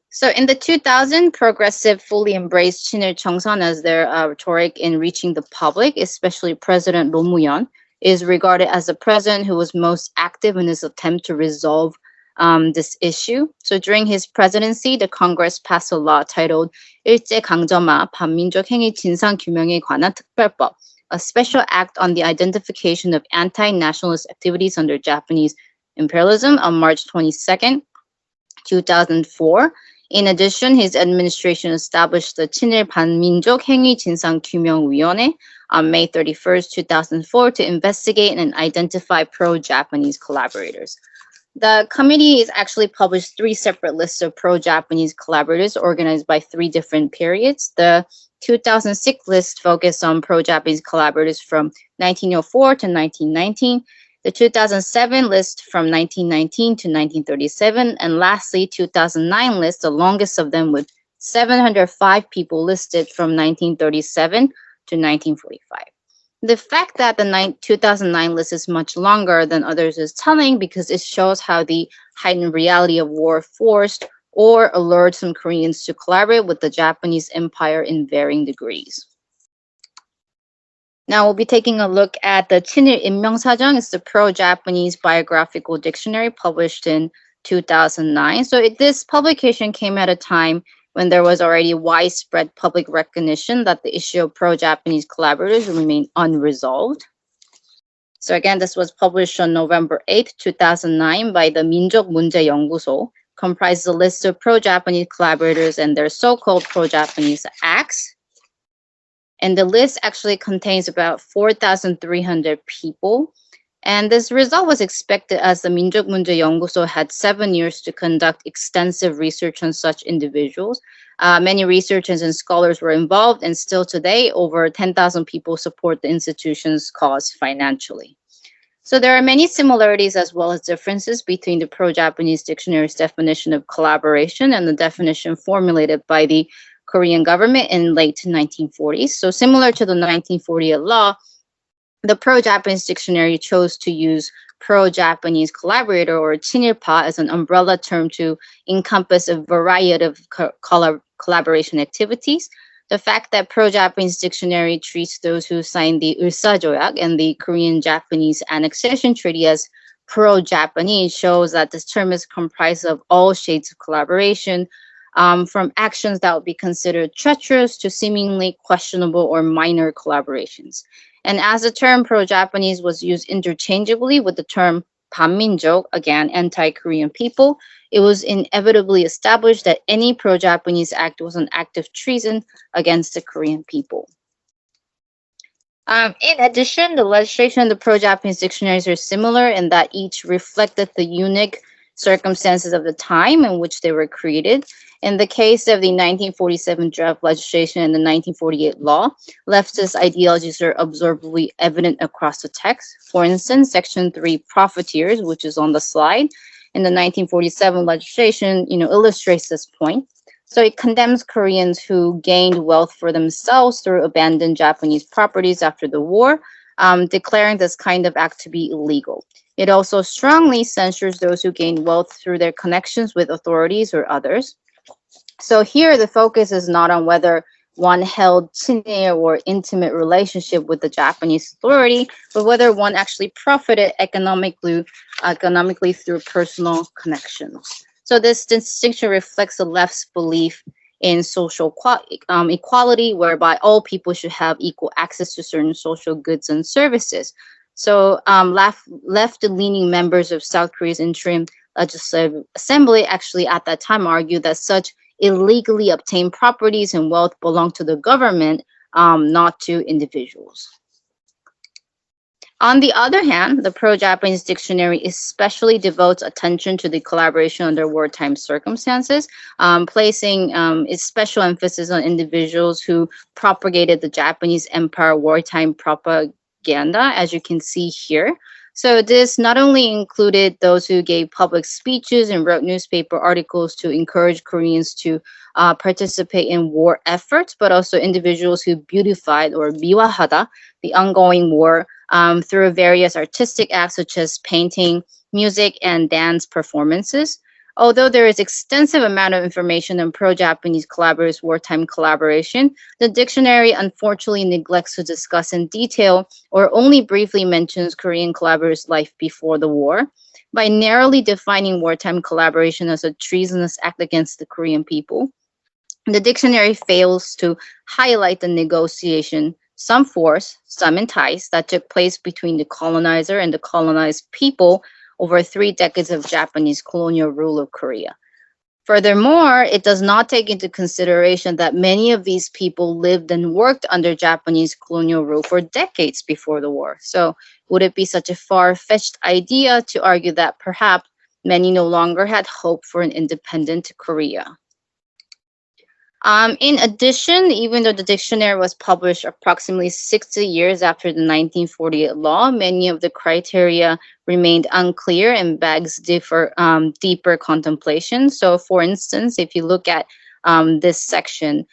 So in the 2000s, progressive fully embraced 친일 청산 as their rhetoric in reaching the public, especially President Roh is regarded as the president who was most active in his attempt to resolve this issue. So during his presidency, the Congress passed a law titled 일제강점화 반민족 행위 진상규명에 관한 특별법, a special act on the identification of anti-nationalist activities under Japanese imperialism on March 22nd, 2004. In addition, his administration established the 친일 반민족 행위 진상규명위원회 on May 31st, 2004 to investigate and identify pro-Japanese collaborators. The committee has actually published 3 separate lists of pro-Japanese collaborators organized by 3 different periods. The 2006 list focused on pro-Japanese collaborators from 1904 to 1919. The 2007 list from 1919 to 1937, and lastly, 2009 list, the longest of them, with 705 people listed from 1937 to 1945. The fact that the 2009 list is much longer than others is telling, because it shows how the heightened reality of war forced or allured some Koreans to collaborate with the Japanese Empire in varying degrees. Now we'll be taking a look at the 친일 인명사정. It's the pro-Japanese biographical dictionary published in 2009. So this publication came at a time when there was already widespread public recognition that the issue of pro-Japanese collaborators remained unresolved. So again, this was published on November 8, 2009 by the 민족문제연구소, comprises a list of pro-Japanese collaborators and their so-called pro-Japanese acts. And the list actually contains about 4,300 people. And this result was expected as the 민족문제연구소 had 7 years to conduct extensive research on such individuals. Many researchers and scholars were involved, and still today, over 10,000 people support the institution's cause financially. So there are many similarities as well as differences between the pro-Japanese dictionary's definition of collaboration and the definition formulated by the Korean government in late 1940s. So similar to the 1948 law, the pro-Japanese dictionary chose to use pro-Japanese collaborator or 친일파 as an umbrella term to encompass a variety of collaboration activities. The fact that pro-Japanese dictionary treats those who signed the 의사조약 and the Korean-Japanese Annexation Treaty as pro-Japanese shows that this term is comprised of all shades of collaboration, from actions that would be considered treacherous to seemingly questionable or minor collaborations. And as the term pro-Japanese was used interchangeably with the term 반민족, again, anti-Korean people, it was inevitably established that any pro-Japanese act was an act of treason against the Korean people. In addition, the legislation and the pro-Japanese dictionaries are similar in that each reflected the unique circumstances of the time in which they were created. In the case of the 1947 draft legislation and the 1948 law, leftist ideologies are observably evident across the text. For instance, Section 3, profiteers, which is on the slide, in the 1947 legislation, illustrates this point. So it condemns Koreans who gained wealth for themselves through abandoned Japanese properties after the war, declaring this kind of act to be illegal. It also strongly censures those who gain wealth through their connections with authorities or others. So here the focus is not on whether one held 친일 or intimate relationship with the Japanese authority, but whether one actually profited economically through personal connections. So this distinction reflects the left's belief in social equality, whereby all people should have equal access to certain social goods and services. So left-leaning members of South Korea's interim legislative assembly actually at that time argued that such illegally obtained properties and wealth belong to the government, not to individuals. On the other hand, the pro-Japanese dictionary especially devotes attention to the collaboration under wartime circumstances, placing its special emphasis on individuals who propagated the Japanese Empire wartime propaganda, as you can see here. So this not only included those who gave public speeches and wrote newspaper articles to encourage Koreans to participate in war efforts, but also individuals who beautified or 미화하다 the ongoing war through various artistic acts such as painting, music, and dance performances. Although there is extensive amount of information on pro-Japanese collaborators' wartime collaboration, the dictionary unfortunately neglects to discuss in detail or only briefly mentions Korean collaborators' life before the war. By narrowly defining wartime collaboration as a treasonous act against the Korean people, the dictionary fails to highlight the negotiation, some force, some entice, that took place between the colonizer and the colonized people over 3 decades of Japanese colonial rule of Korea. Furthermore, it does not take into consideration that many of these people lived and worked under Japanese colonial rule for decades before the war. So would it be such a far-fetched idea to argue that perhaps many no longer had hope for an independent Korea? In addition, even though the dictionary was published approximately 60 years after the 1948 law, many of the criteria remained unclear and begs deeper contemplation. So, for instance, if you look at this section,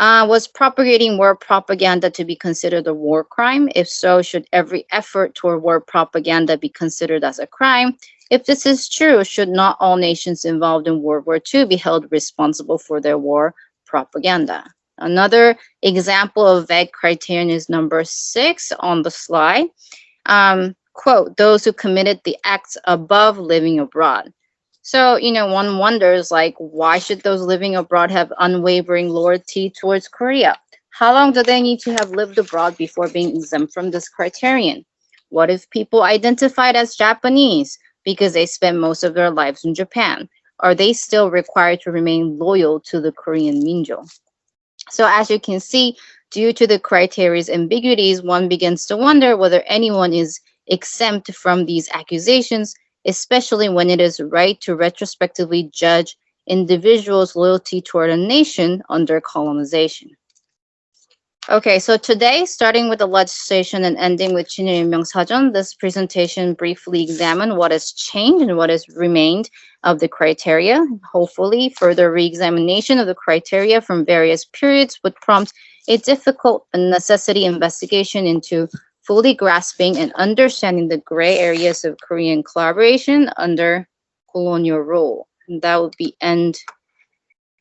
was propagating war propaganda to be considered a war crime? If so, should every effort toward war propaganda be considered as a crime? If this is true, should not all nations involved in World War II be held responsible for their war propaganda? Another example of vague criterion is number 6 on the slide. Quote, those who committed the acts above living abroad. So, one wonders, like, why should those living abroad have unwavering loyalty towards Korea? How long do they need to have lived abroad before being exempt from this criterion? What if people identified as Japanese because they spent most of their lives in Japan? Are they still required to remain loyal to the Korean Minjo? So as you can see, due to the criteria's ambiguities, one begins to wonder whether anyone is exempt from these accusations, especially when it is right to retrospectively judge individuals' loyalty toward a nation under colonization. Okay, so today, starting with the legislation and ending with 친일 인명사전, this presentation briefly examined what has changed and what has remained of the criteria. Hopefully, further re-examination of the criteria from various periods would prompt a difficult and necessity investigation into fully grasping and understanding the gray areas of Korean collaboration under colonial rule. And that would be end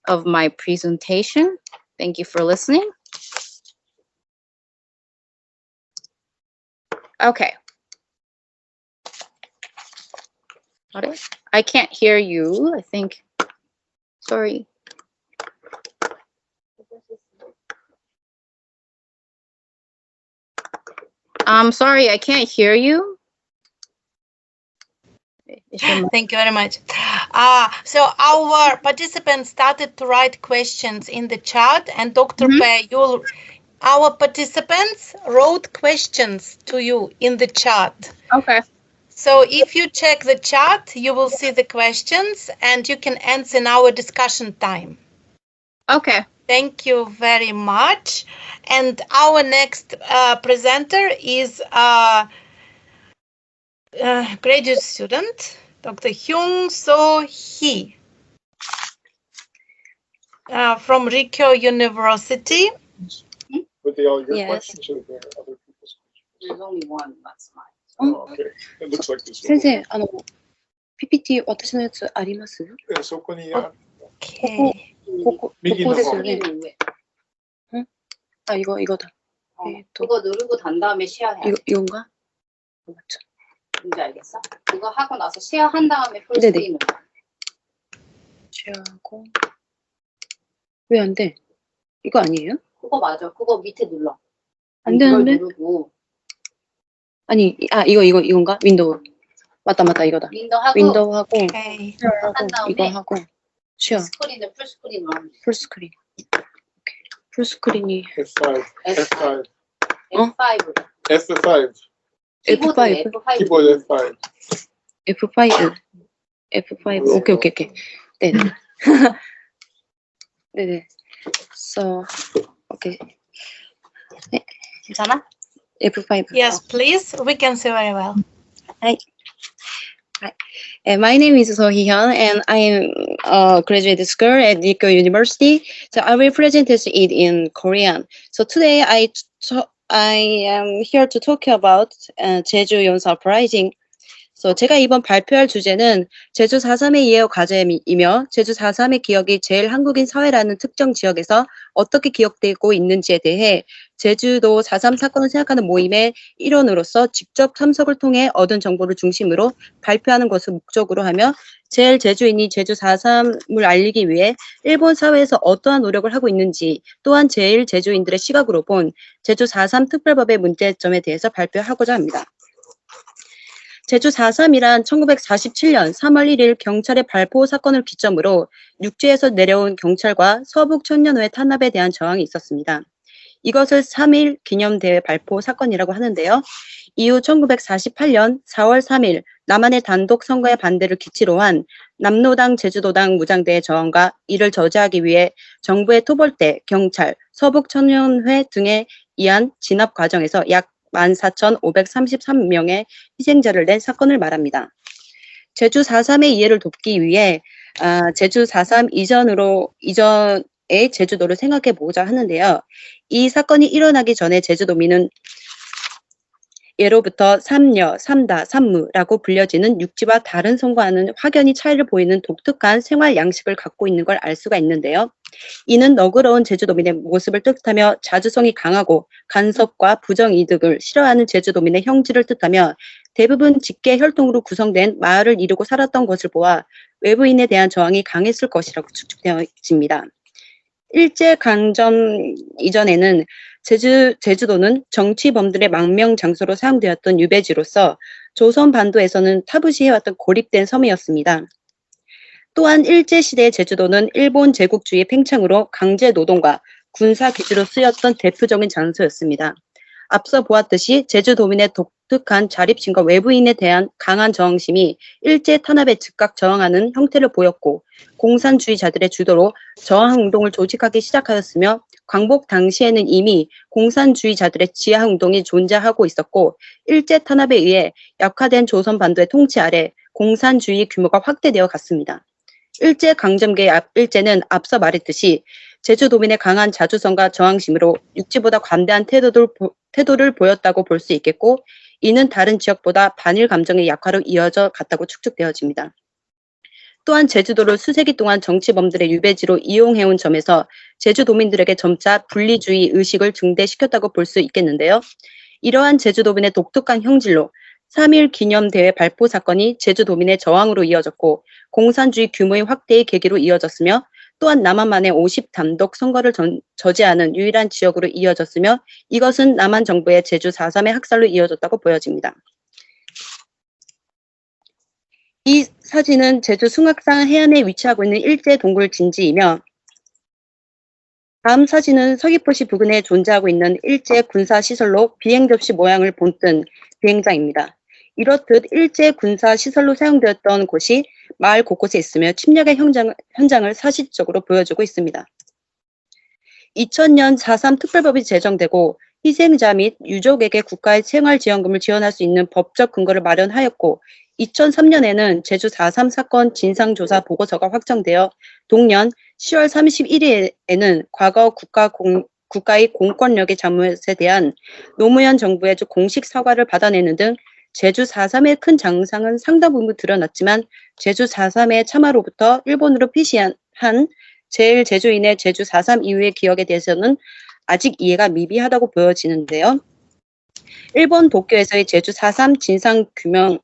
of my presentation. Thank you for listening. Okay. I can't hear you, I think. Sorry. I'm sorry, I can't hear you. Thank you very much. So our participants started to write questions in the chat, and Dr. Pei, our participants wrote questions to you in the chat. Okay. So if you check the chat, you will see the questions and you can answer in our discussion time. Okay. Thank you very much. And our next presenter is graduate student, Dr. Hyung So Hee from Rikyo University. Were they all your Yes. questions or were there other people's questions? There's only one, that's mine. Oh, okay. It looks like this one. 先生、PPT 私のやつあります？そこに Okay. こ右の方こですよね。 위에. 아, 이거다. 그거 누르고 단 다음에 쉐어해. 이건가? 맞죠. 뭔지 알겠어? 그거 하고 나서 쉐어한 다음에 네네. 풀스크린 눌러. 쉐어하고. 왜 안 돼? 이거 아니에요? 그거 맞아. 그거 밑에 눌러. 안 그걸 되는데? 누르고 아니, 이건가? 윈도우. 맞다, 이거다. 윈도우하고 윈도우하고, Okay. 한 다음에 이거 하고, 쉐어, 스크린을 풀스크린 눌러. 풀스크린. 오케이. 풀스크린이 F5. F5. F5. F5. 키보드에 F5. F5. 키보드 F5. F5. F5. 오케이. 네네. 네네. So, 오케이. 괜찮아? F5. Yes, please. We can see very well. My name is So Hee-hyun, and I am a graduate scholar at Rikyo University. So I will present it in Korean. So today I am here to talk about 제주 연사 uprising. So 제가 이번 발표할 주제는 제주 4.3의 이해 과제이며 제주 4.3의 기억이 제일 한국인 사회라는 특정 지역에서 어떻게 기억되고 있는지에 대해 제주도 4.3 사건을 생각하는 모임의 일원으로서 직접 참석을 통해 얻은 정보를 중심으로 발표하는 것을 목적으로 하며 제일 제주인이 제주 4.3을 알리기 위해 일본 사회에서 어떠한 노력을 하고 있는지 또한 제일 제주인들의 시각으로 본 제주 4.3 특별법의 문제점에 대해서 발표하고자 합니다. 제주 4.3이란 1947년 3월 1일 경찰의 발포 사건을 기점으로 육지에서 내려온 경찰과 서북 청년호의 탄압에 대한 저항이 있었습니다. 이것을 3.1 기념대회 발포 사건이라고 하는데요. 이후 1948년 4월 3일 남한의 단독 선거에 반대를 기치로 한 남노당 제주도당 무장대의 저항과 이를 저지하기 위해 정부의 토벌대, 경찰, 서북 청년회 등에 의한 진압 과정에서 약 14,533명의 희생자를 낸 사건을 말합니다. 제주 4.3의 이해를 돕기 위해 제주 4.3 이전의 제주도를 생각해 보고자 하는데요. 이 사건이 일어나기 전에 제주도민은 예로부터 삼여, 삼다, 삼무라고 불려지는 육지와 다른 섬과는 확연히 차이를 보이는 독특한 생활 양식을 갖고 있는 걸 알 수가 있는데요. 이는 너그러운 제주도민의 모습을 뜻하며 자주성이 강하고 간섭과 부정이득을 싫어하는 제주도민의 형질을 뜻하며 대부분 직계 혈통으로 구성된 마을을 이루고 살았던 것을 보아 외부인에 대한 저항이 강했을 것이라고 추측되어집니다. 일제강점 이전에는 제주도는 정치범들의 망명 장소로 사용되었던 유배지로서 조선 반도에서는 타부시해왔던 고립된 섬이었습니다. 또한 일제시대의 제주도는 일본 제국주의 팽창으로 강제 노동과 군사 기지로 쓰였던 대표적인 장소였습니다. 앞서 보았듯이 제주도민의 독특한 자립심과 외부인에 대한 강한 저항심이 일제 탄압에 즉각 저항하는 형태를 보였고 공산주의자들의 주도로 저항운동을 조직하기 시작하였으며 광복 당시에는 이미 공산주의자들의 지하운동이 존재하고 있었고 일제 탄압에 의해 약화된 조선 반도의 통치 아래 공산주의 규모가 확대되어 갔습니다. 일제강점기의 일제는 앞서 말했듯이 제주도민의 강한 자주성과 저항심으로 육지보다 관대한 태도를 보였다고 볼 수 있겠고 이는 다른 지역보다 반일 감정의 약화로 이어져 갔다고 추측되어집니다. 또한 제주도를 수세기 동안 정치범들의 유배지로 이용해온 점에서 제주도민들에게 점차 분리주의 의식을 증대시켰다고 볼 수 있겠는데요. 이러한 제주도민의 독특한 형질로 3.1 기념대회 발포 사건이 제주도민의 저항으로 이어졌고 공산주의 규모의 확대의 계기로 이어졌으며 또한 남한만의 50 단독 선거를 저지하는 유일한 지역으로 이어졌으며 이것은 남한 정부의 제주 4.3의 학살로 이어졌다고 보여집니다. 이 사진은 제주 숭악산 해안에 위치하고 있는 일제 동굴 진지이며 다음 사진은 서귀포시 부근에 존재하고 있는 일제 군사시설로 비행 접시 모양을 본뜬 비행장입니다. 이렇듯 일제 군사 시설로 사용되었던 곳이 마을 곳곳에 있으며 침략의 현장을 사실적으로 보여주고 있습니다. 2000년 4.3 특별법이 제정되고 희생자 및 유족에게 국가의 생활지원금을 지원할 수 있는 법적 근거를 마련하였고 2003년에는 제주 4.3 사건 진상조사 보고서가 확정되어 동년 10월 31일에는 과거 국가의 공권력의 잘못에 대한 노무현 정부의 공식 사과를 받아내는 등 제주 4.3의 큰 장상은 상당 부분 드러났지만 제주 4.3의 참화로부터 일본으로 피시한 제일 제주인의 제주 4.3 이후의 기억에 대해서는 아직 이해가 미비하다고 보여지는데요. 일본 도쿄에서의 제주 4.3 진상규명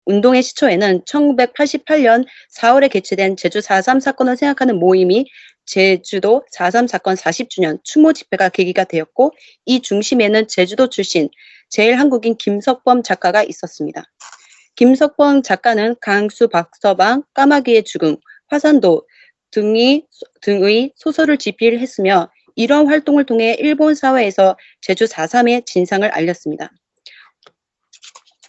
운동의 시초에는 1988년 4월에 개최된 제주 4.3 사건을 생각하는 모임이 제주도 4.3 사건 40주년 추모 집회가 계기가 되었고 이 중심에는 제주도 출신 제일한국인 김석범 작가가 있었습니다. 김석범 작가는 강수, 박서방, 까마귀의 죽음, 화산도 등의 소설을 집필했으며 이런 활동을 통해 일본 사회에서 제주 4.3의 진상을 알렸습니다.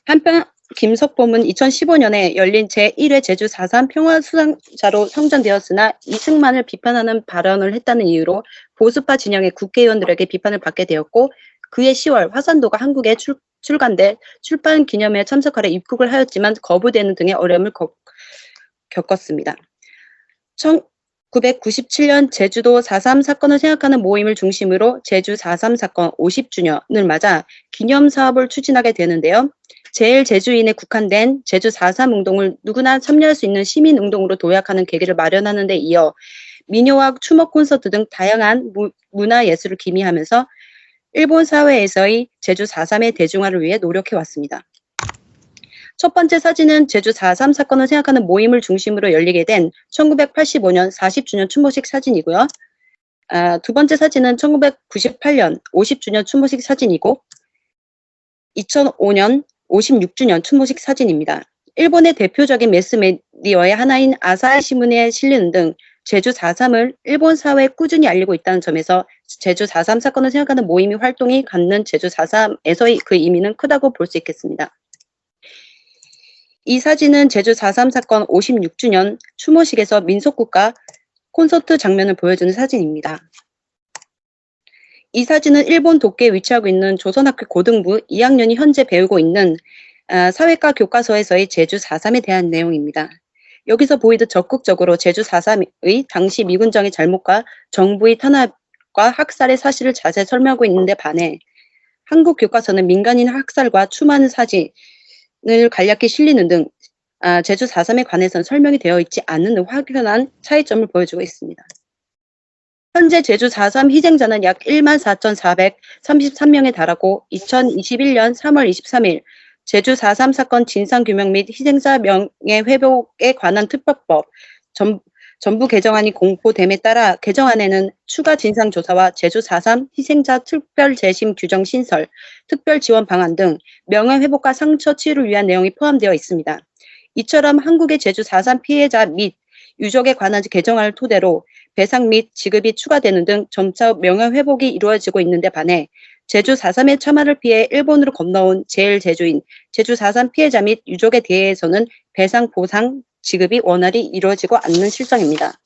한편 김석범은 2015년에 열린 제1회 제주 4.3 평화수상자로 선정되었으나 이승만을 비판하는 발언을 했다는 이유로 보수파 진영의 국회의원들에게 비판을 받게 되었고 그해 10월 화산도가 한국에 출간돼 출판 기념회에 참석하려 입국을 하였지만 거부되는 등의 어려움을 겪었습니다. 1997년 제주도 4.3 사건을 생각하는 모임을 중심으로 제주 4.3 사건 50주년을 맞아 기념사업을 추진하게 되는데요. 제일 제주인에 국한된 제주 4.3 운동을 누구나 참여할 수 있는 시민운동으로 도약하는 계기를 마련하는 데 이어 민요와 추모 콘서트 등 다양한 문화예술을 기미하면서 일본 사회에서의 제주 4.3의 대중화를 위해 노력해왔습니다. 첫 번째 사진은 제주 4.3 사건을 생각하는 모임을 중심으로 열리게 된 1985년 40주년 추모식 사진이고요. 두 번째 사진은 1998년 50주년 추모식 사진이고 2005년 56주년 추모식 사진입니다. 일본의 대표적인 매스미디어의 하나인 아사히 신문에 실리는 등 제주 4.3을 일본 사회에 꾸준히 알리고 있다는 점에서 제주 4.3 사건을 생각하는 모임이 활동이 갖는 제주 4.3에서의 그 의미는 크다고 볼 수 있겠습니다. 이 사진은 제주 4.3 사건 56주년 추모식에서 민속국가 콘서트 장면을 보여주는 사진입니다. 이 사진은 일본 도쿄에 위치하고 있는 조선학교 고등부 2학년이 현재 배우고 있는 사회과 교과서에서의 제주 4.3에 대한 내용입니다. 여기서 보이듯 적극적으로 제주 4.3의 당시 미군정의 잘못과 정부의 탄압과 학살의 사실을 자세히 설명하고 있는데 반해 한국 교과서는 민간인 학살과 추모하는 사진을 간략히 실리는 등 제주 4.3에 관해서는 설명이 되어 있지 않는 확연한 차이점을 보여주고 있습니다. 현재 제주 4.3 희생자는 약 14,433명에 달하고 2021년 3월 23일 제주 4.3 사건 진상규명 및 희생자 명예회복에 관한 특별법 전부 개정안이 공포됨에 따라 개정안에는 추가 진상조사와 제주 4.3 희생자 특별재심 규정 신설, 특별지원 방안 등 명예회복과 상처 치유를 위한 내용이 포함되어 있습니다. 이처럼 한국의 제주 4.3 피해자 및 유족에 관한 개정안을 토대로 배상 및 지급이 추가되는 등 점차 명예회복이 이루어지고 있는데 반해 제주 4.3의 참화를 피해 일본으로 건너온 제일 제주인 제주 4.3 피해자 및 유족에 대해서는 배상 보상 지급이 원활히 이루어지고 않는 실정입니다.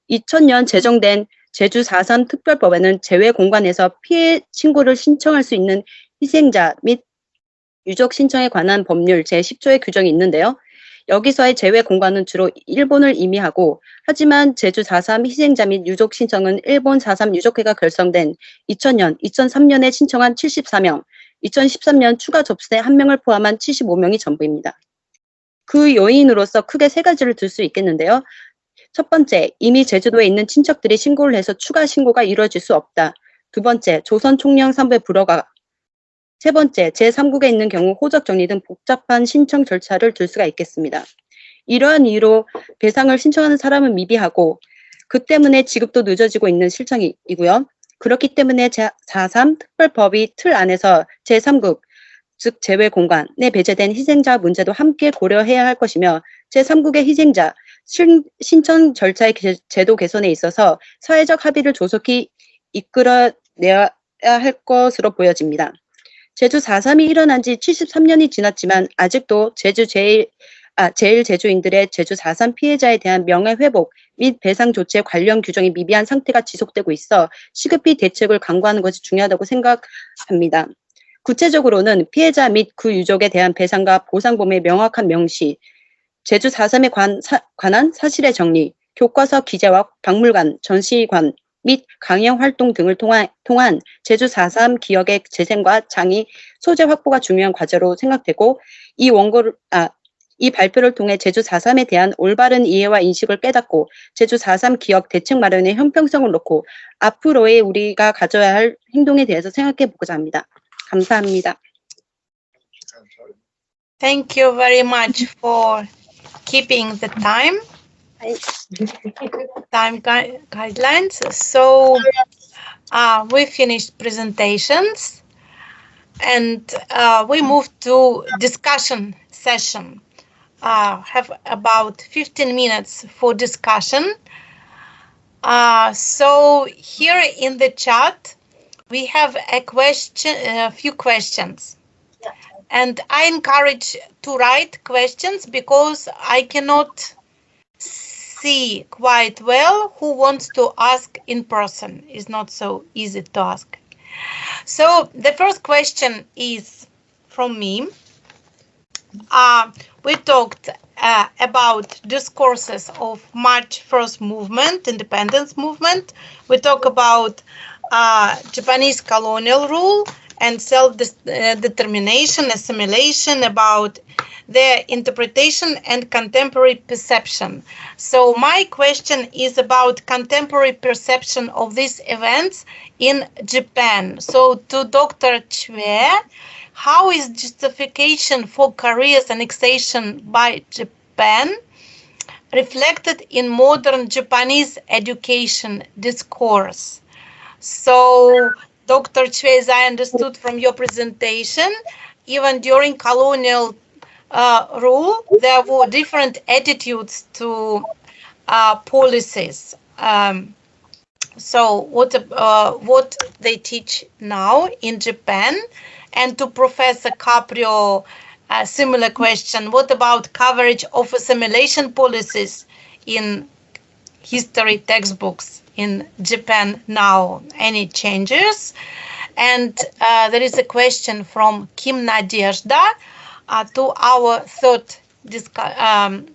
2000년 제정된 제주 4.3 특별법에는 재외 공간에서 피해 신고를 신청할 수 있는 희생자 및 유족 신청에 관한 법률 제10조의 규정이 있는데요. 여기서의 재외 공간은 주로 일본을 의미하고 하지만 제주 4.3 희생자 및 유족 신청은 일본 4.3 유족회가 결성된 2000년, 2003년에 신청한 74명, 2013년 추가 접수대 1명을 포함한 75명이 전부입니다. 그 요인으로서 크게 세 가지를 들 수 있겠는데요. 첫 번째, 이미 제주도에 있는 친척들이 신고를 해서 추가 신고가 이루어질 수 없다. 두 번째, 조선 총령 산부에 불허가. 세 번째, 제3국에 있는 경우 호적 정리 등 복잡한 신청 절차를 둘 수가 있겠습니다. 이러한 이유로 배상을 신청하는 사람은 미비하고 그 때문에 지급도 늦어지고 있는 실정이고요. 그렇기 때문에 제4.3 특별법이 틀 안에서 제3국, 즉 재외 공간에 배제된 희생자 문제도 함께 고려해야 할 것이며 제3국의 희생자 신청 절차의 제도 개선에 있어서 사회적 합의를 조속히 이끌어내야 할 것으로 보여집니다. 제주 4.3이 일어난 지 73년이 지났지만 아직도 제주인들의 제주 4.3 피해자에 대한 명예회복 및 배상 조치에 관련 규정이 미비한 상태가 지속되고 있어 시급히 대책을 강구하는 것이 중요하다고 생각합니다. 구체적으로는 피해자 및 그 유족에 대한 배상과 보상범위의 명확한 명시, 제주 4.3에 관한 사실의 정리, 교과서 기재와 박물관, 전시관 및 강연 활동 등을 통한 제주 4.3 기억의 재생과 장의, 소재 확보가 중요한 과제로 생각되고 이 발표를 통해 제주 4.3에 대한 올바른 이해와 인식을 깨닫고 제주 4.3 기억 대책 마련에 형평성을 놓고 앞으로의 우리가 가져야 할 행동에 대해서 생각해 보고자 합니다. 감사합니다. Thank you very much for keeping the time guidelines. So we finished presentations and we move to discussion session. Have about 15 minutes for discussion. So here in the chat we have a few questions. And I encourage to write questions because I cannot see quite well who wants to ask in person. It's not so easy to ask. So the first question is from me. We talked about discourses of March 1st movement, independence movement. We talk about Japanese colonial rule and self-determination, assimilation, about their interpretation and contemporary perception. So my question is about contemporary perception of these events in Japan. So to Dr. Chue, how is justification for Korea's annexation by Japan reflected in modern Japanese education discourse? So Dr. Chue, as I understood from your presentation, even during colonial rule, there were different attitudes to policies. So what they teach now in Japan? And to Professor Caprio, a similar question. What about coverage of assimilation policies in history textbooks in Japan now? Any changes? And there is a question from Kim Nadezhda to our third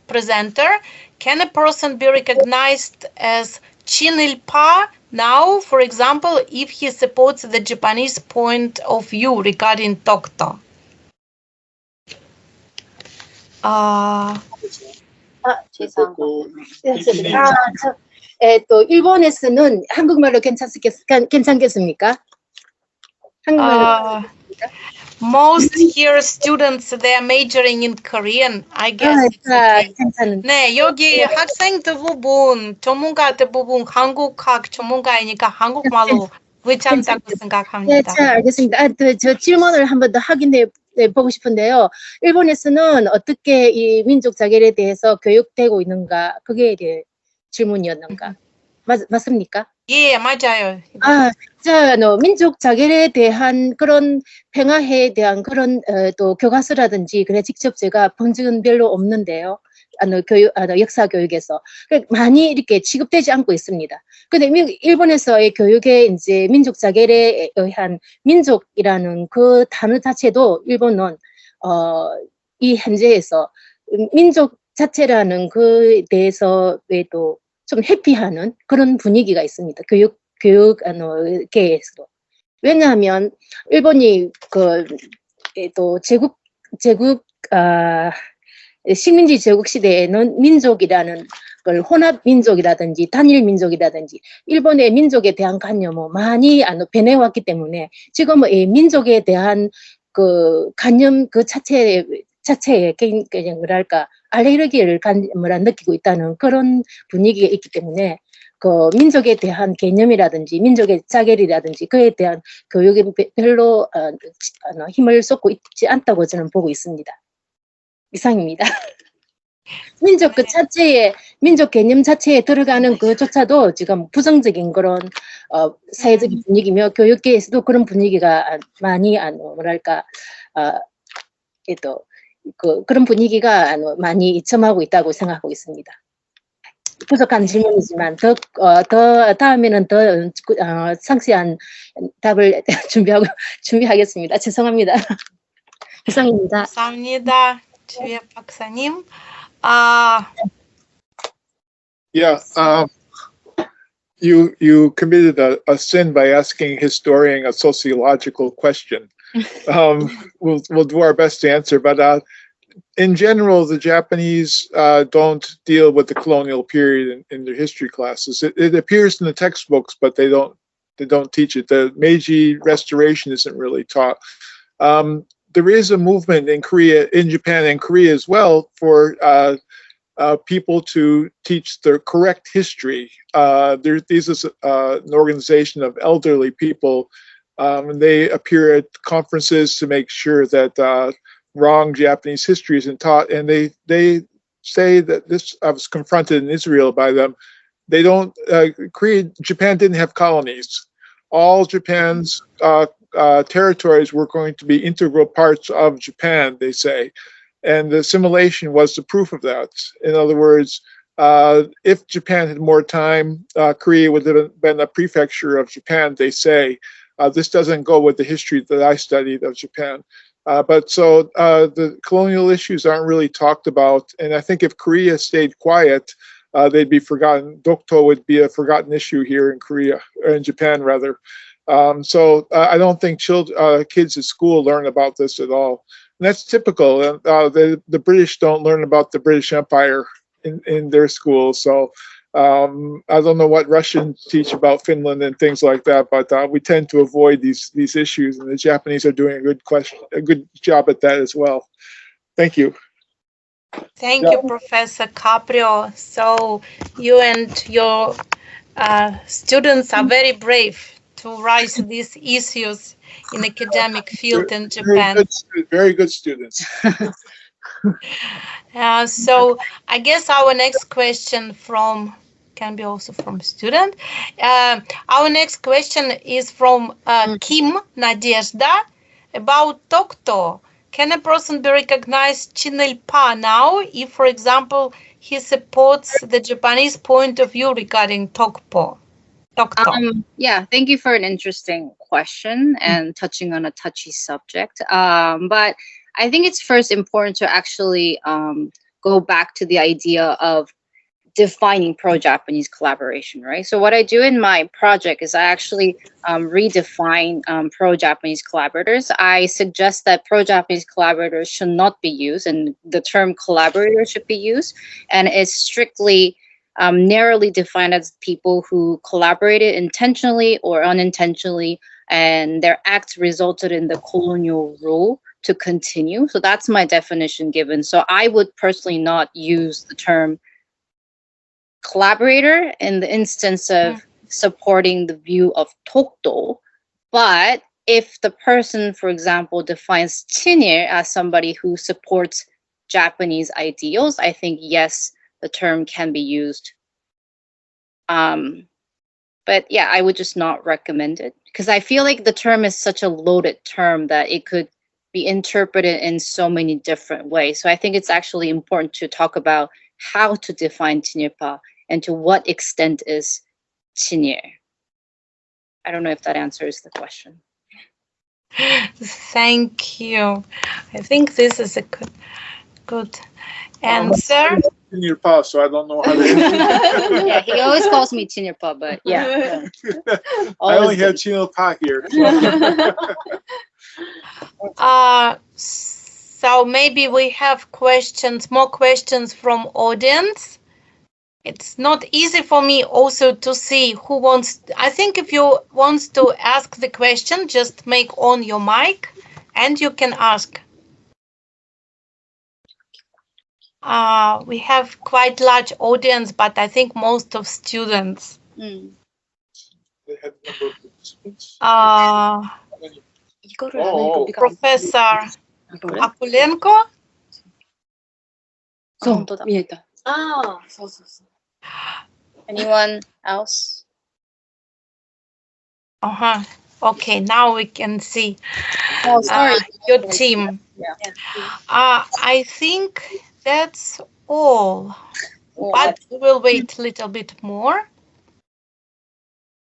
presenter. Can a person be recognized as Chinilpa now, for example, if he supports the Japanese point of view regarding Tokto? 또 일본에서는 한국말로 괜찮겠습니까? 한국말로. Most here students, they are majoring in Korean. I guess it's okay. 네, 여기 학생 대부분, 전문가 대부분 한국학 전문가이니까 한국말로 괜찮다고 생각합니다. 네, 잘 알겠습니다. 저 질문을 한 번 더 확인해 보고 싶은데요. 일본에서는 어떻게 이 민족 자결에 대해서 교육되고 있는가? 그게 질문이었는가? 맞습니까? 예, 맞아요. 민족 자결에 대한 그런 평화회에 대한 그런 또 교과서라든지 그래 직접 제가 본 적은 별로 없는데요. 역사 교육에서 많이 이렇게 취급되지 않고 있습니다. 근데 일본에서의 교육에 이제 민족 자결에 의한 민족이라는 그 단어 자체도 일본은 이 현재에서 민족 자체라는 그에 대해서 왜도 좀 회피하는 그런 분위기가 있습니다. 교육계에서도. 왜냐하면 일본이 또 식민지 제국 시대에는 민족이라는 걸 혼합 민족이라든지 단일 민족이라든지 일본의 민족에 대한 관념을 많이 변해왔기 때문에 지금은 이 민족에 대한 그 관념 그 자체에 뭐랄까 알레르기를 느끼고 있다는 그런 분위기가 있기 때문에 그 민족에 대한 개념이라든지 민족의 자결이라든지 그에 대한 교육에 별로 힘을 쏟고 있지 않다고 저는 보고 있습니다. 이상입니다. 민족 그 자체에 민족 개념 자체에 들어가는 그조차도 지금 부정적인 그런 사회적인 분위기며 교육계에서도 그런 분위기가 많이 뭐랄까 또 그런 분위기가 많이 이첨하고 있다고 생각하고 있습니다. 부족한 질문이지만 더 다음에는 더 상세한 답을 준비하겠습니다. 죄송합니다. 이상입니다. 감사합니다, 주혜 박사님. Yeah, you committed a sin by asking a historian a sociological question. We'll do our best to answer, but in general, the Japanese don't deal with the colonial period in their history classes. It appears in the textbooks, but they don't teach it. The Meiji Restoration isn't really taught. There is a movement in Japan and Korea as well, for people to teach the correct history. This is an organization of elderly people, and they appear at conferences to make sure that wrong Japanese history isn't taught. And they say that this, I was confronted in Israel by them. They don't, Japan didn't have colonies. All Japan's territories were going to be integral parts of Japan, they say. And the assimilation was the proof of that. In other words, if Japan had more time, Korea would have been a prefecture of Japan, they say. This doesn't go with the history that I studied of Japan. But so the colonial issues aren't really talked about. And I think if Korea stayed quiet, they'd be forgotten. Dokto would be a forgotten issue here in Korea, or in Japan rather. So I don't think kids at school learn about this at all. And that's typical. The British don't learn about the British Empire in their schools. So I don't know what Russians teach about Finland and things like that, but we tend to avoid these issues, and the Japanese are doing a good job at that as well. Thank you. Thank you, Professor Caprio. So you and your students are very brave to raise these issues in academic field in Japan. Very good students. So I guess our next question can be also from student. Our next question is from Kim Nadezhda about Dokto. Can a person be recognized Chinilpa now if, for example, he supports the Japanese point of view regarding Dokto? Yeah, thank you for an interesting question and touching on a touchy subject. But I think it's first important to actually go back to the idea of defining pro-Japanese collaboration, right? So what I do in my project is I actually redefine pro-Japanese collaborators. I suggest that pro-Japanese collaborators should not be used, and the term collaborator should be used, and it's strictly narrowly defined as people who collaborated intentionally or unintentionally, and their acts resulted in the colonial rule to continue. So that's my definition given. So I would personally not use the term collaborator in the instance of supporting the view of Dokto. But if the person, for example, defines Chinil as somebody who supports Japanese ideals, I think, yes, the term can be used. But yeah, I would just not recommend it because I feel like the term is such a loaded term that it could be interpreted in so many different ways. So I think it's actually important to talk about how to define Chinilpa and to what extent is Chinil. I don't know if that answers the question. Thank you. I think this is a good answer. Chinilpa, so I don't know how to. Yeah, he always calls me Chinilpa, but yeah. I only have Chinilpa here. So maybe we have more questions from audience. It's not easy for me also to see who wants. I think if you want to ask the question, just make on your mic and you can ask. We have quite large audience, but I think most of students. Professor Akulenko? 카운터다. 위에 있다. 아, Anyone else? Okay, now we can see Oh, sorry. your team. Yeah. I think that's all, but we will wait a little bit more.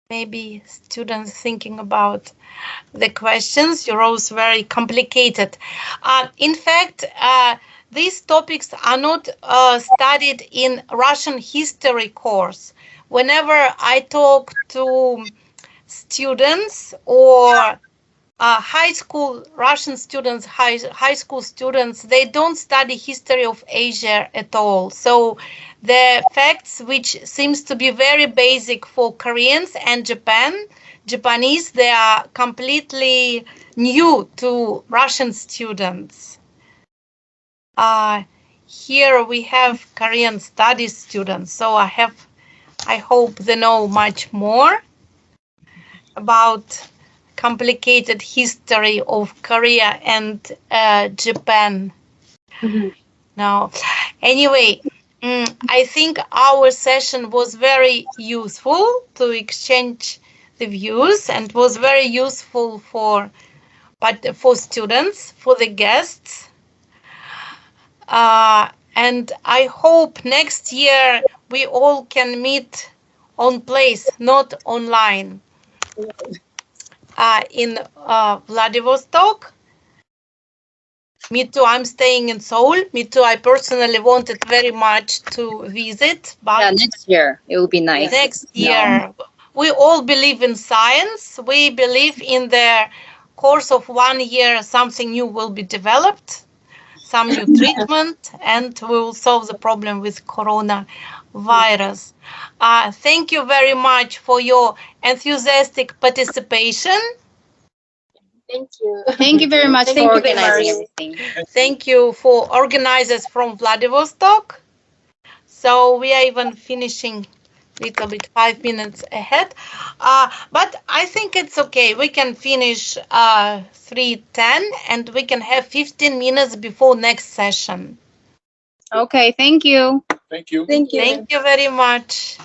Maybe students thinking about the questions. You're also very complicated. In fact, these topics are not studied in Russian history course. Whenever I talk to students or high school Russian students, high school students, they don't study history of Asia at all. So the facts which seems to be very basic for Koreans and Japanese, they are completely new to Russian students. Here we have Korean studies students, so I hope they know much more about complicated history of Korea and Japan. Now, anyway, I think our session was very useful to exchange the views and was very useful for students, for the guests. And I hope next year we all can meet on place, not online. In Vladivostok. Me too, I'm staying in Seoul. Me too, I personally wanted very much to visit, but Yeah, next year it will be nice. next year. We all believe in science. We believe in the course of 1 year something new will be developed, some new treatment, and we will solve the problem with coronavirus. Thank you very much for your enthusiastic participation. Thank you. Thank you very much Thank for you very organizing much. everything. Thank you for organizers from Vladivostok. So we are even finishing a little bit 5 minutes ahead. But I think it's okay. We can finish 3:10 and we can have 15 minutes before next session. Okay, thank you. Thank you. Thank you. Thank you very much.